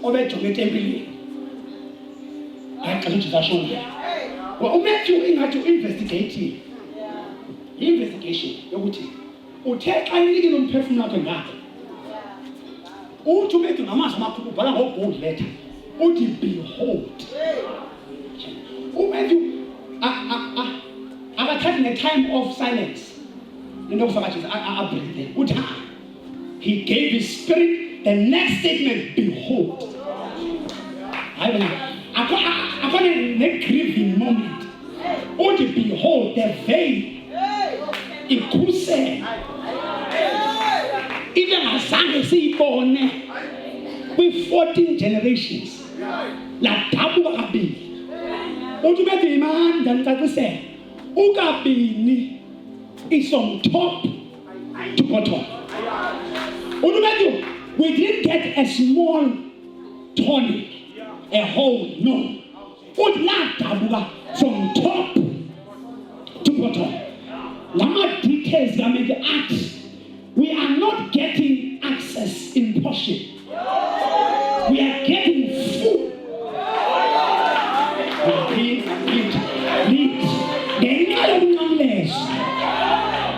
over to me temple. I can't just show you. Well, Matthew had to investigate. Investigation. You take I need on perfume like that. To make a mass of gold letter. Behold. When you are taking a time of silence. You know, so much is he gave his spirit. The next statement, behold. I got a grieving moment. Behold, the veil. It could say. Even as I see born with 14 generations, like Tabu Abi, ultimately, man, then that say, Ugabi is from top to bottom. Ultimately, we didn't get a small tonic, a whole, no. From top to bottom. Lama details that make the acts. We are not getting access in portion. We are getting full.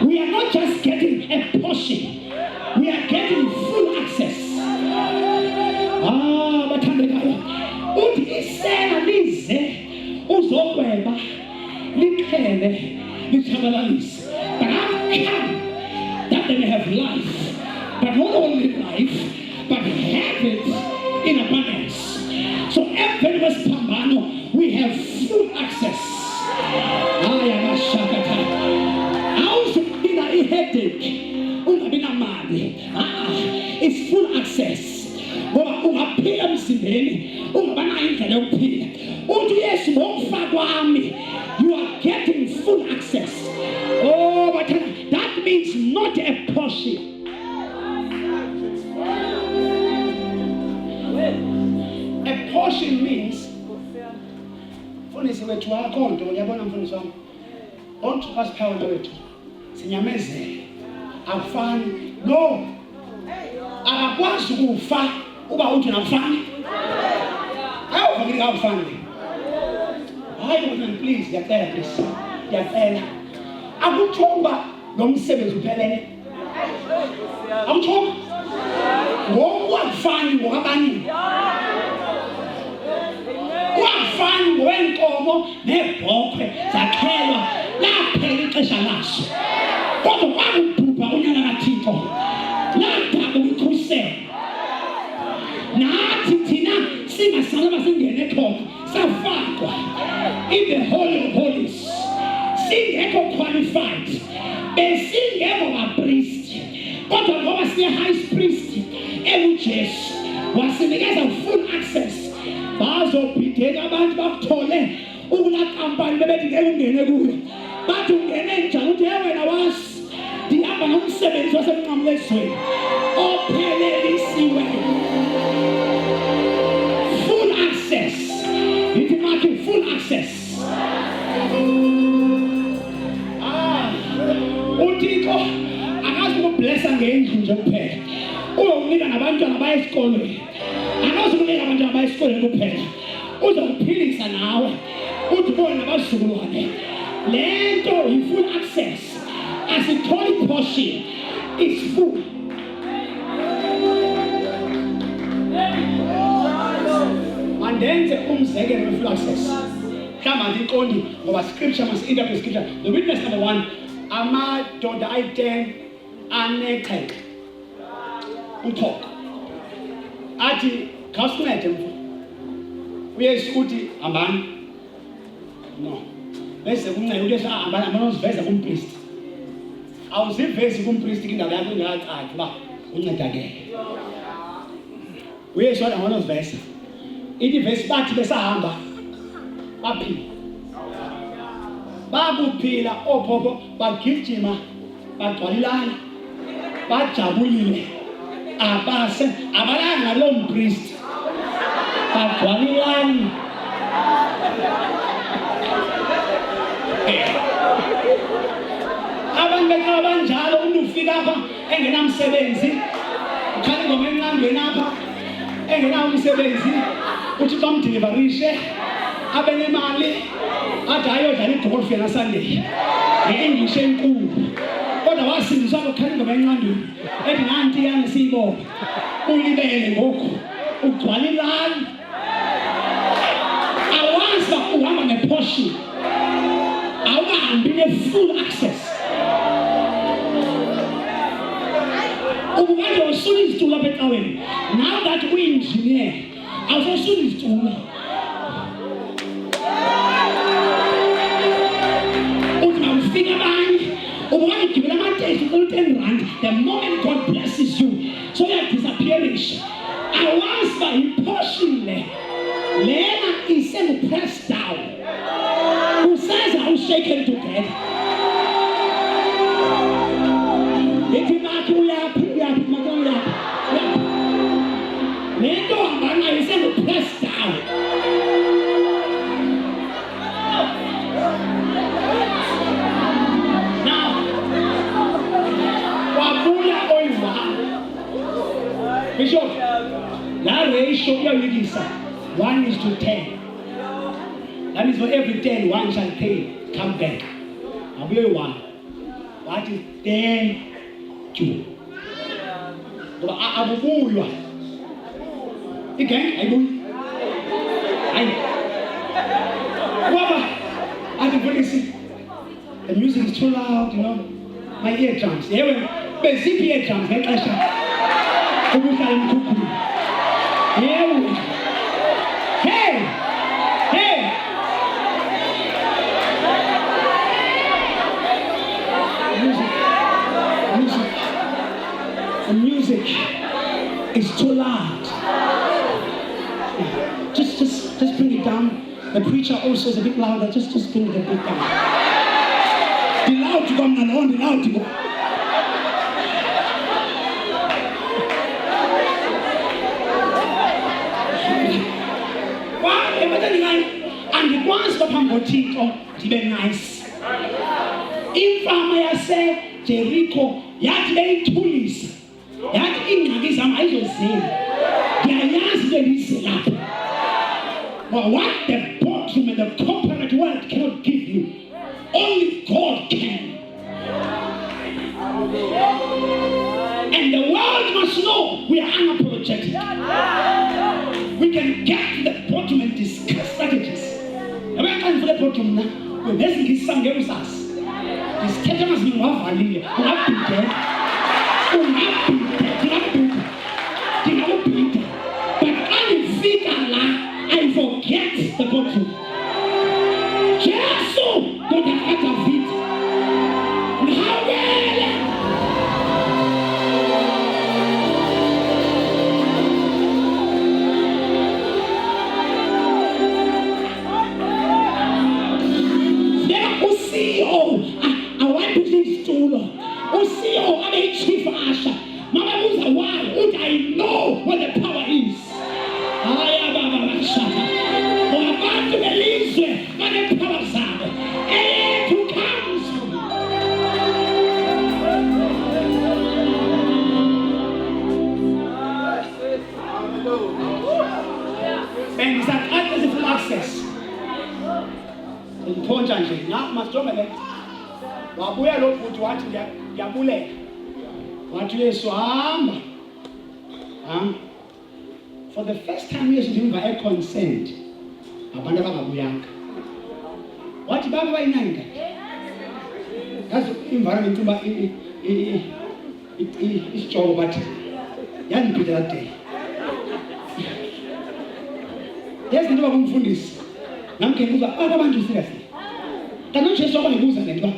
We are not just getting a portion. We are getting full access. But I've come that they may have life, but not only life, but have it in abundance. So every was Pambano, we have full access. I am a shakata. I also been a headache. It's full access. You are getting full access. Oh, but that means not a portion. Portion means, mfundisi wethu akho nto, uyabona mfundisi wami, don't trust power wethu. Sinyamezele. Akufani. No. Akakwazi ukufa uba uthi nakufani. Ayovakile akufani. Hayi wena please, ngiyacela please. Ngiyacela. Akuthomba lo msebenzi uphelele. Akuthomba. Ngokufani ngokabani. Wafani ngwenkomo nebhokhwe zakhelwa laphela ixesha laso. Kodwa kwakubhubha unyana kaThixo. Ladaba ukukhusela. Nathi thina singasalaba singene ekhona safakwa in the Holy of Holies. Singekho qualified. Besingekho abapriest. Kodwa ngoba siya high priest eluJesu wasinikeza full access. Bazobhideka abantu bakuthole ukulakampani bebethi ngeke ungene kuyo. Bathi ungene njani uthi wena wasi ndihamba nomsebenzi wasemnqamlezweni ophelelisiwe. Full access. Ithi makhe full access. uThixo akazi ukublessa ngendlu nje kuphela. Uyomnika nabantwana baya esikolweni. Akazi ukunika abantwana baya esikolweni kuphela. Uzokuphilisa nawe. Uthi bona nabazulwane. Lento yi full access. As a holy portion is full. Mandenze umzekelo we full access. Kama ndiqondi ngoba scripture must interpret scripture. The witness number 1, amadoda ayi-10 anexheka. Uthoko. Athi khawusincede mfo. uYesu uthi hambani. No. Bese kuncane uYesu hambani abanoziveza kumpriest. Awuzivezi kumpriest indawo yakho ingakacaci uba uncedakele. uYesu wathi abanoziveza. Ithi verse bathi besahamba baphila. Bakuphila ophopho bagijima bagcwalilana bajabulile abase abalanga lo mpriest bagcwalilana. Abantu bekanjalo umuntu ufika apha engenamsebenzi ukhali ngoma enqandweni apha engenawo umsebenzi uthi xa umdeliverishe abe nemali athi ayodlala igolf yena Sunday nge-English enkulu kodwa wasindiswa ukhali ngoma enqandweni ethi nanti yani siyibona ulibele ngoku ugcwalilana. Awazi uhamba ngeportion awuhambi ne-full access. Ubukade usula izitulo apha ecaweni. Now that uyi-engineer awusosula izitulo. Uthi mawufika abanye ubukade ugibela amateksi ucela u-10 rand. The moment God blesses you so uyadisappearish. Awazi uba yi-portion le lena isengu-pressed down. Usaza u-shaken together. Ithi makhe uyaphi makhe uyaphi. Lento hamba nayo isengu-pressed down. Now wabuya oyi-1 Bishop, la ratio uyayikisa 1:10. That means for every 10, 1 shall come back. Abuye 1. What is 10 2? Ngoba abubuywa. Again, ayibuyi. Ayi. Ngoba athi the music is too loud, you know. My eardrums. Yewe beziphi eardrums ngexesha. Ukuhlala emkhukhwini. Yewe. Hey! The music is too loud. Just bring it down. The preacher also is a bit louder. Just bring it a bit down. The loud to come and on, the loud to go. andikwazi baphambi koThixo ndibe nice. Imfama yaseJerikho yathi beyithulisa, yathi iingxaki zam ayizozini, ndiyayazi into endize lapha. But what the boardroom and the corporate world cannot give you, only God can. And the world must know we are unapologetic. We can get to the bottom and discuss strategies. And when I come to the bottom now, we're basically some girls us. This ketchup has been one value. You have been dead. You have been dead. You have been dead. You have been dead. But when you think Allah, I forget the bottom. Jesus, don't have got a feet. How Chief Asha, Mama Musa, why would I know what the power is? I am about to release what the powers are. And who comes? And is that there's full access. Important thing. Now, Master Mele, wabuya lo futhi wathi yabulela. Wathi Yesu hamba. For the first time Yesu ndimva consent. Abantu abangabuyanga. Wathi baba bayinanga. That's environment uba isijobo but yandiphethe that day. Yes, into bakumfundisi. Namke ngibuza abantu seriously. Kanti Jesu abangibuza lento ba.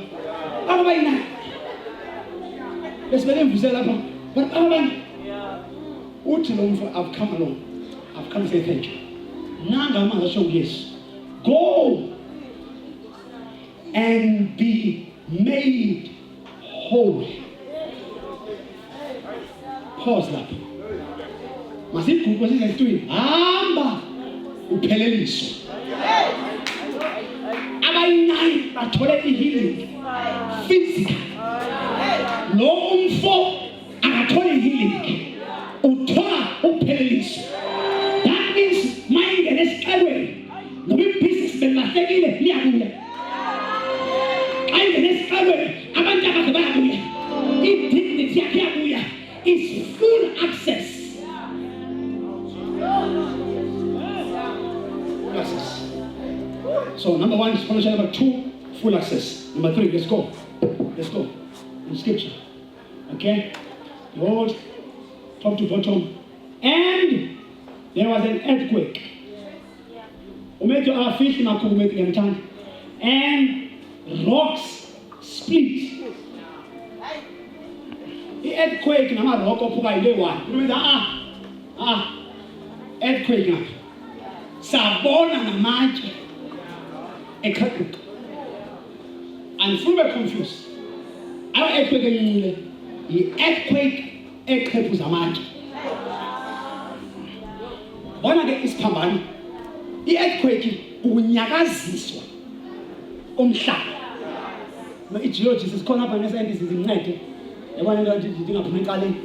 Abayinanga. Bese belemvuse lapha. But abantu uthi lo mfo I've come along. I've come to say thank you. Nanga amazwi asho uYesu. Go and be made whole. Pause lapho. Masiguqo sizesitwini. Hamba upheleliswe. Abayinani bathole healing physical. Lo umfo akathole healing. Uthola upheleliswe. That means mind and esqalweni. Ngoba business belahlekile liyabuya. Mind and esqalweni abantu abakhe bayabuya. Indignity yakhe yabuya is full access. Access. So number 1 is sponsorship. Number 2, full access. Number 3, let's go. Let's go. In scripture. Okay? Lord, top to bottom. And there was an earthquake. And rocks split. The earthquake nama rock ophuka ile one. Earthquake na. Sabona namatshe. Ekhaphuka. And full confused. Our earthquake enyile. The earthquake ekhaphuza amatshe. Bona ke isiphambano. I-earthquake ukunyakaziswa komhlaba. I-geologist sikhona apha ne-scientist zincede. Yabona into ndingaphuma eqaleni.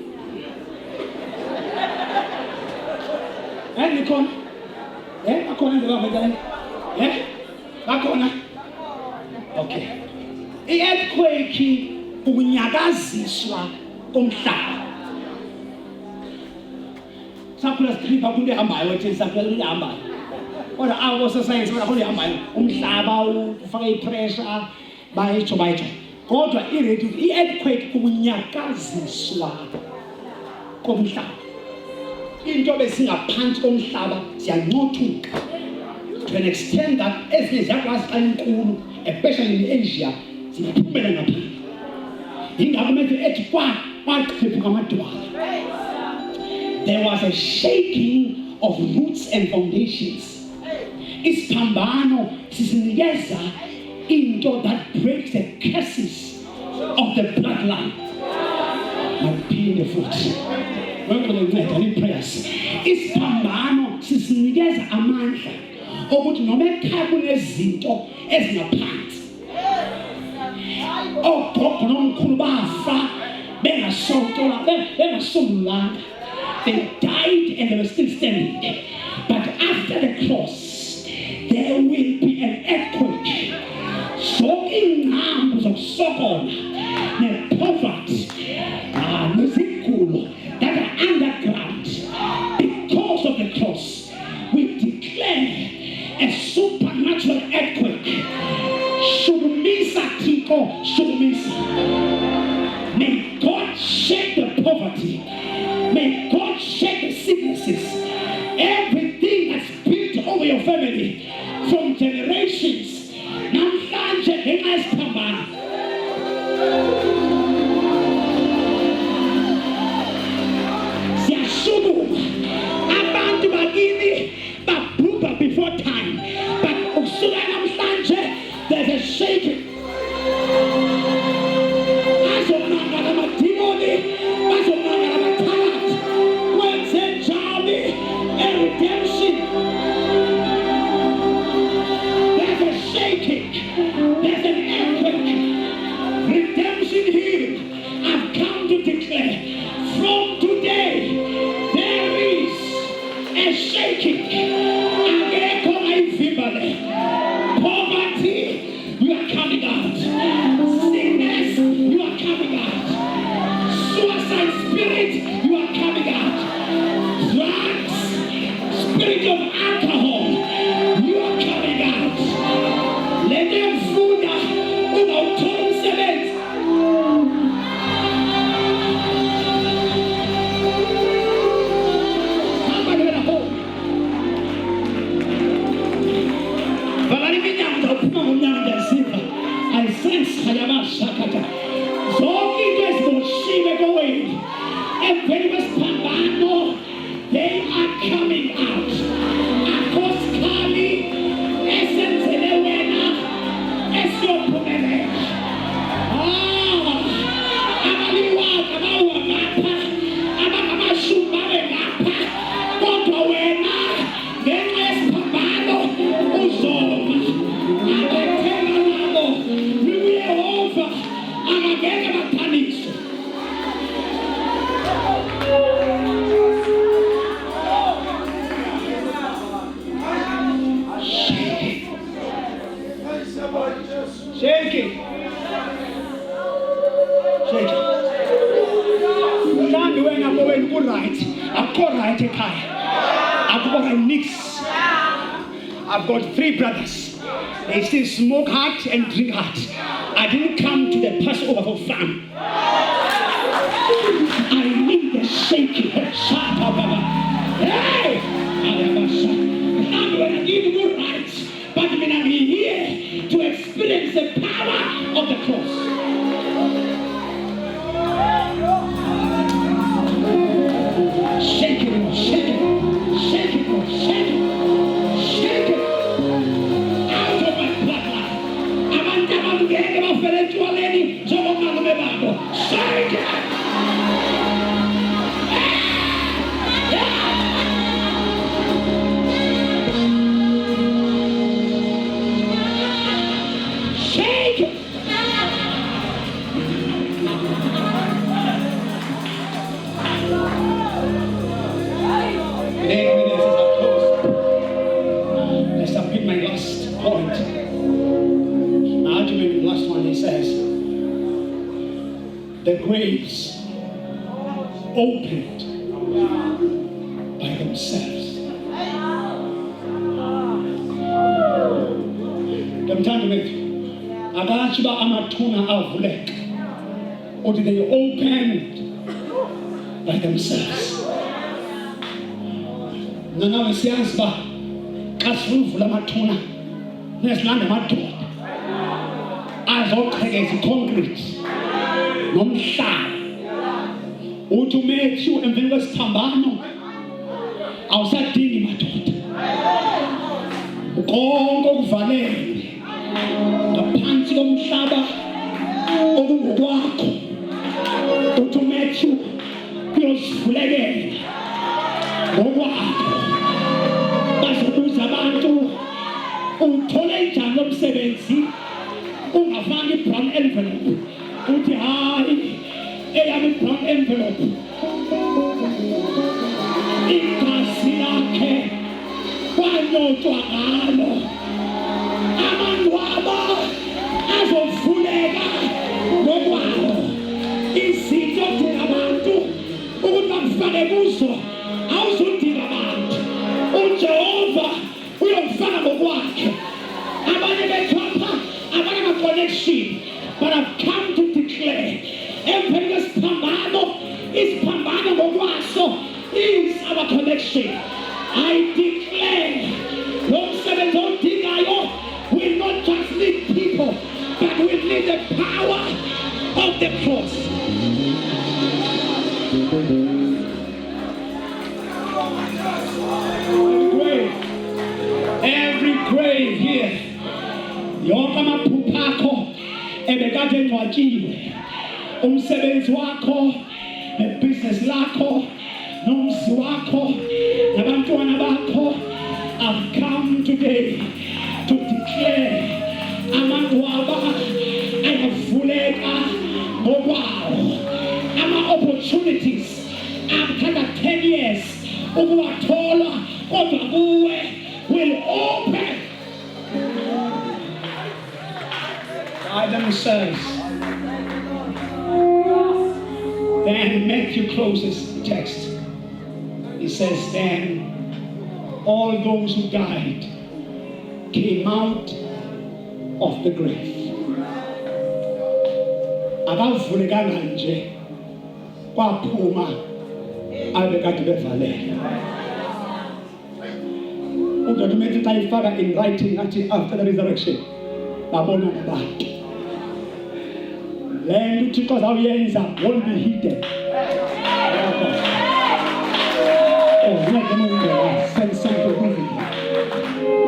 Nikhona? Bakhona nje lapha eqaleni. Bakhona? Okay. I-earthquake ukunyakaziswa komhlaba. Sakhula sikhipha kunto ehambayo ethi sakhula kunto ehambayo. Kodwa abo science bakhona ehambayo umhlaba ufaka ipressure bayitsho. Kodwa i-earthquake ukunyakaziswa komhlaba. Into besingaphansi komhlaba siyancothuka to an extent that ezinye ziyakwazi xa inkulu especially in Asia ziphumela ngaphandle. Ingakho manje ethi kwaqhephuka amadwala. There was a shaking of roots and foundations. Isiphambano sisinikeza into that breaks the curses of the bloodline. Maphinde futhi. When we need prayers. Isiphambano sisinikeza amandla ukuthi noma ekhaya kunezinto ezingaphansi ogogo nomkhulu bafa bengasongelanga. They died and they were still standing. But after the cross, there will be an earthquake. Zonke ingqambo zokusokola ne-poverty nezigulo that are underground because of the cross, we declare a supernatural earthquake. Shudumisa Tiko, Shudumisa. May God shake the poverty. May God shake the sicknesses. Everything that's built over your family from generations. Namhlanje ngenxa yesiphambano. Siyashukuma. Abantu bakini babhubha before time. But ukusukela namhlanje there's a shaking. Azomangala amadimoni, bazomangala abathakathi. Kwenze njani redemption. There's a shaking. There's an earthquake. Redemption here. I've come to declare from today there is a shaking. Angekho ayivimba. Poverty, you are coming out. Sickness, you are coming out. Suicide spirit, you are coming out. Drugs, spirit of alcohol, you are coming out. Let them food unawuthole umsebenzi. Somebody at home. I sense Hayamashakata. Zonke into eziboshiwe kowenu. Emveni kwesiphambano, they are coming out. Akosikhali esenzele wena esiyophumelela. Abaliwaka bawa ngapha, abangamashumi babe ngapha. Kodwa wena ngenxa yesiphambano uzoma. Abethela nabo uYehova angeke baphaniswe. Shake it. Mhlambi wena kowenu ku-right, akukho right ekhaya. Akukho mix. I've got 3 brothers. They still smoke hard and drink hard. I didn't come to the Passover for fun. I need the shaking. Shut up, Baba. Hey! I'm going to give you rights, but I'm here to experience the power of the cross. Shake it, shake it, shake it, shake it, shake it. Out of my bloodline. Abantu abangeke bafele etshwaleni njengomalume babo. Shake it. Shake it. Let's submit my last point. My argument in the last one, he says, the graves opened by themselves. Ndamthanda wethu akathi ba amathuna avuleka, or they opened by themselves. Nanawe siyazi ba xa sivula amathuna nesilanda amadoda azoqhekeza i-concrete nomhlaba. Uthi uMatthew emveni kwesiphambano awusadingi madoda, konke okuvalele ngaphansi komhlaba okungokwakho. Uthi uMatthew uyosivulekela ngokwakho. Bazobuza abantu umsebenzi ungafaki i-brown envelope uthi hayi eyami i-brown envelope igazi lakhe kwanyotshwa ngalo amangcwaba azovuleka ngokwawo izinto thina abantu ukuthi bakufake kuzo awuzudinga abantu uJehova uyofaka ngokwakhe abanye bethapha abanye ama-connection but I've come to declare emveni kwesiphambano isiphambano ngokwaso is our connection. I declare lo msebenzi odingayo will not just need people but will need the power of the cross. Every grave here yonke amaphupho akho ebekade engcwatshiwe umsebenzi wakho nebusiness lakho nomzi wakho nabantwana bakho I've come today to declare amangcwaba ayavuleka ngokwawo ama-opportunities akuthatha 10 years ukuwathola kodwa kuwe will open by themselves. Then Matthew closes the text. He says, then all those who died came out of the grave. Akavulekanga nje kwaphuma abekade bevalele. Udocumented ayifaka in writing athi after the resurrection babona nabantu. Le nto uThixo azawuyenza won't be hidden. Send something with it.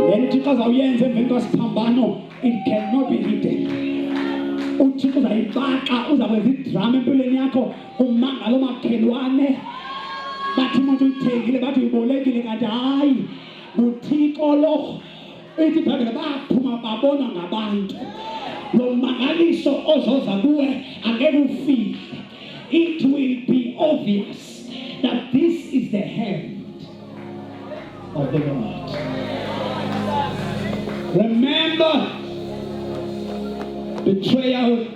Le nto uThixo azawuyenza emveni kwesiphambano it cannot be hidden. uThixo uzayibhaqa uzakwenza idrama empilweni yakho umangalo makhelwane bathi umuntu uyithengile bathi uyibolekile kanti hayi uThixo lo ithi phela baphuma babona ngabantu lo mangaliso ozoza kuwe angeke ufike. It will be obvious that this is the hand of the Lord. Remember, betrayal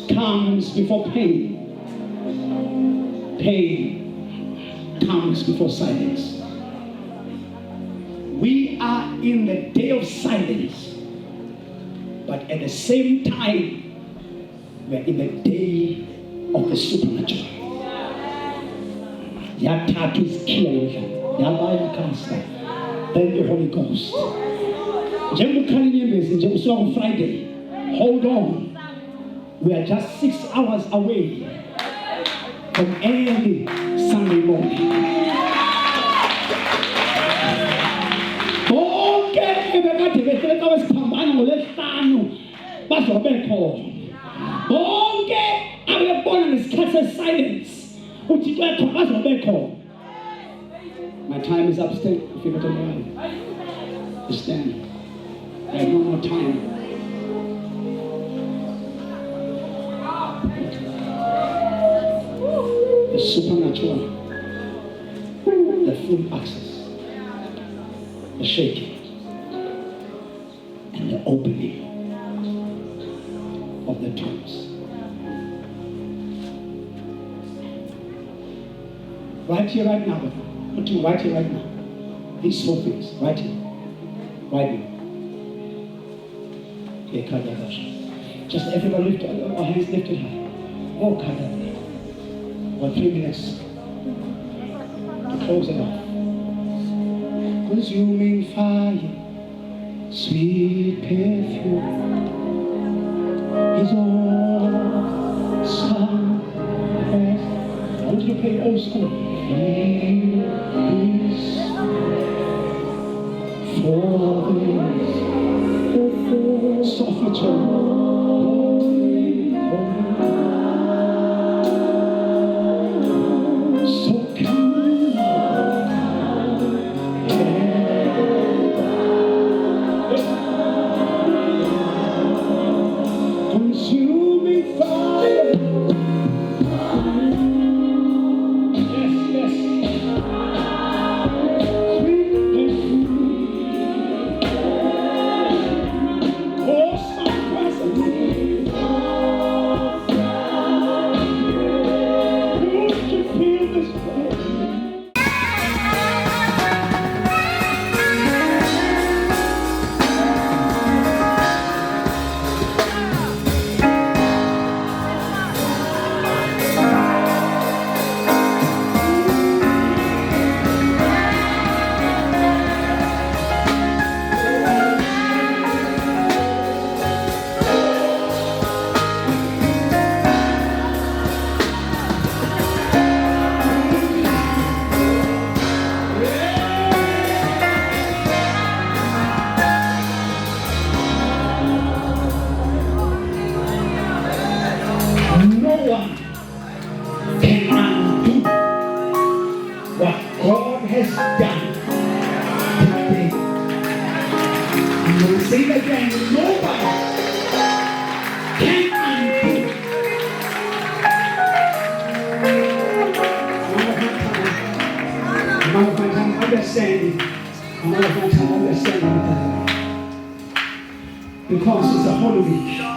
comes before pain. Pain comes before silence. We are in the day of silence, but at the same time, we are in the day of the supernatural. Yatatu is killed. Yabaya cancer. Then the Holy Ghost. On Friday. Hold on. We are just 6 hours away from early Sunday morning. Okay, I will born in this cast silence. My time is up. Stand. If you go to the right, stand. I have no more time. The supernatural, the full access, the shaking, and the opening of the tombs. Right here, right now. Put you right here, right now. These four things, right here, right now. Just everybody lift our hands lifted high. Oh, God. For 3 minutes to close it off. Consuming fire, sweet perfume is awesome. I want you to play old school. For this soft tone. has done today. I'm going to say it again. Nobody can undo. I'm going to find time understanding. I'm going to find time understanding because it's a holy week.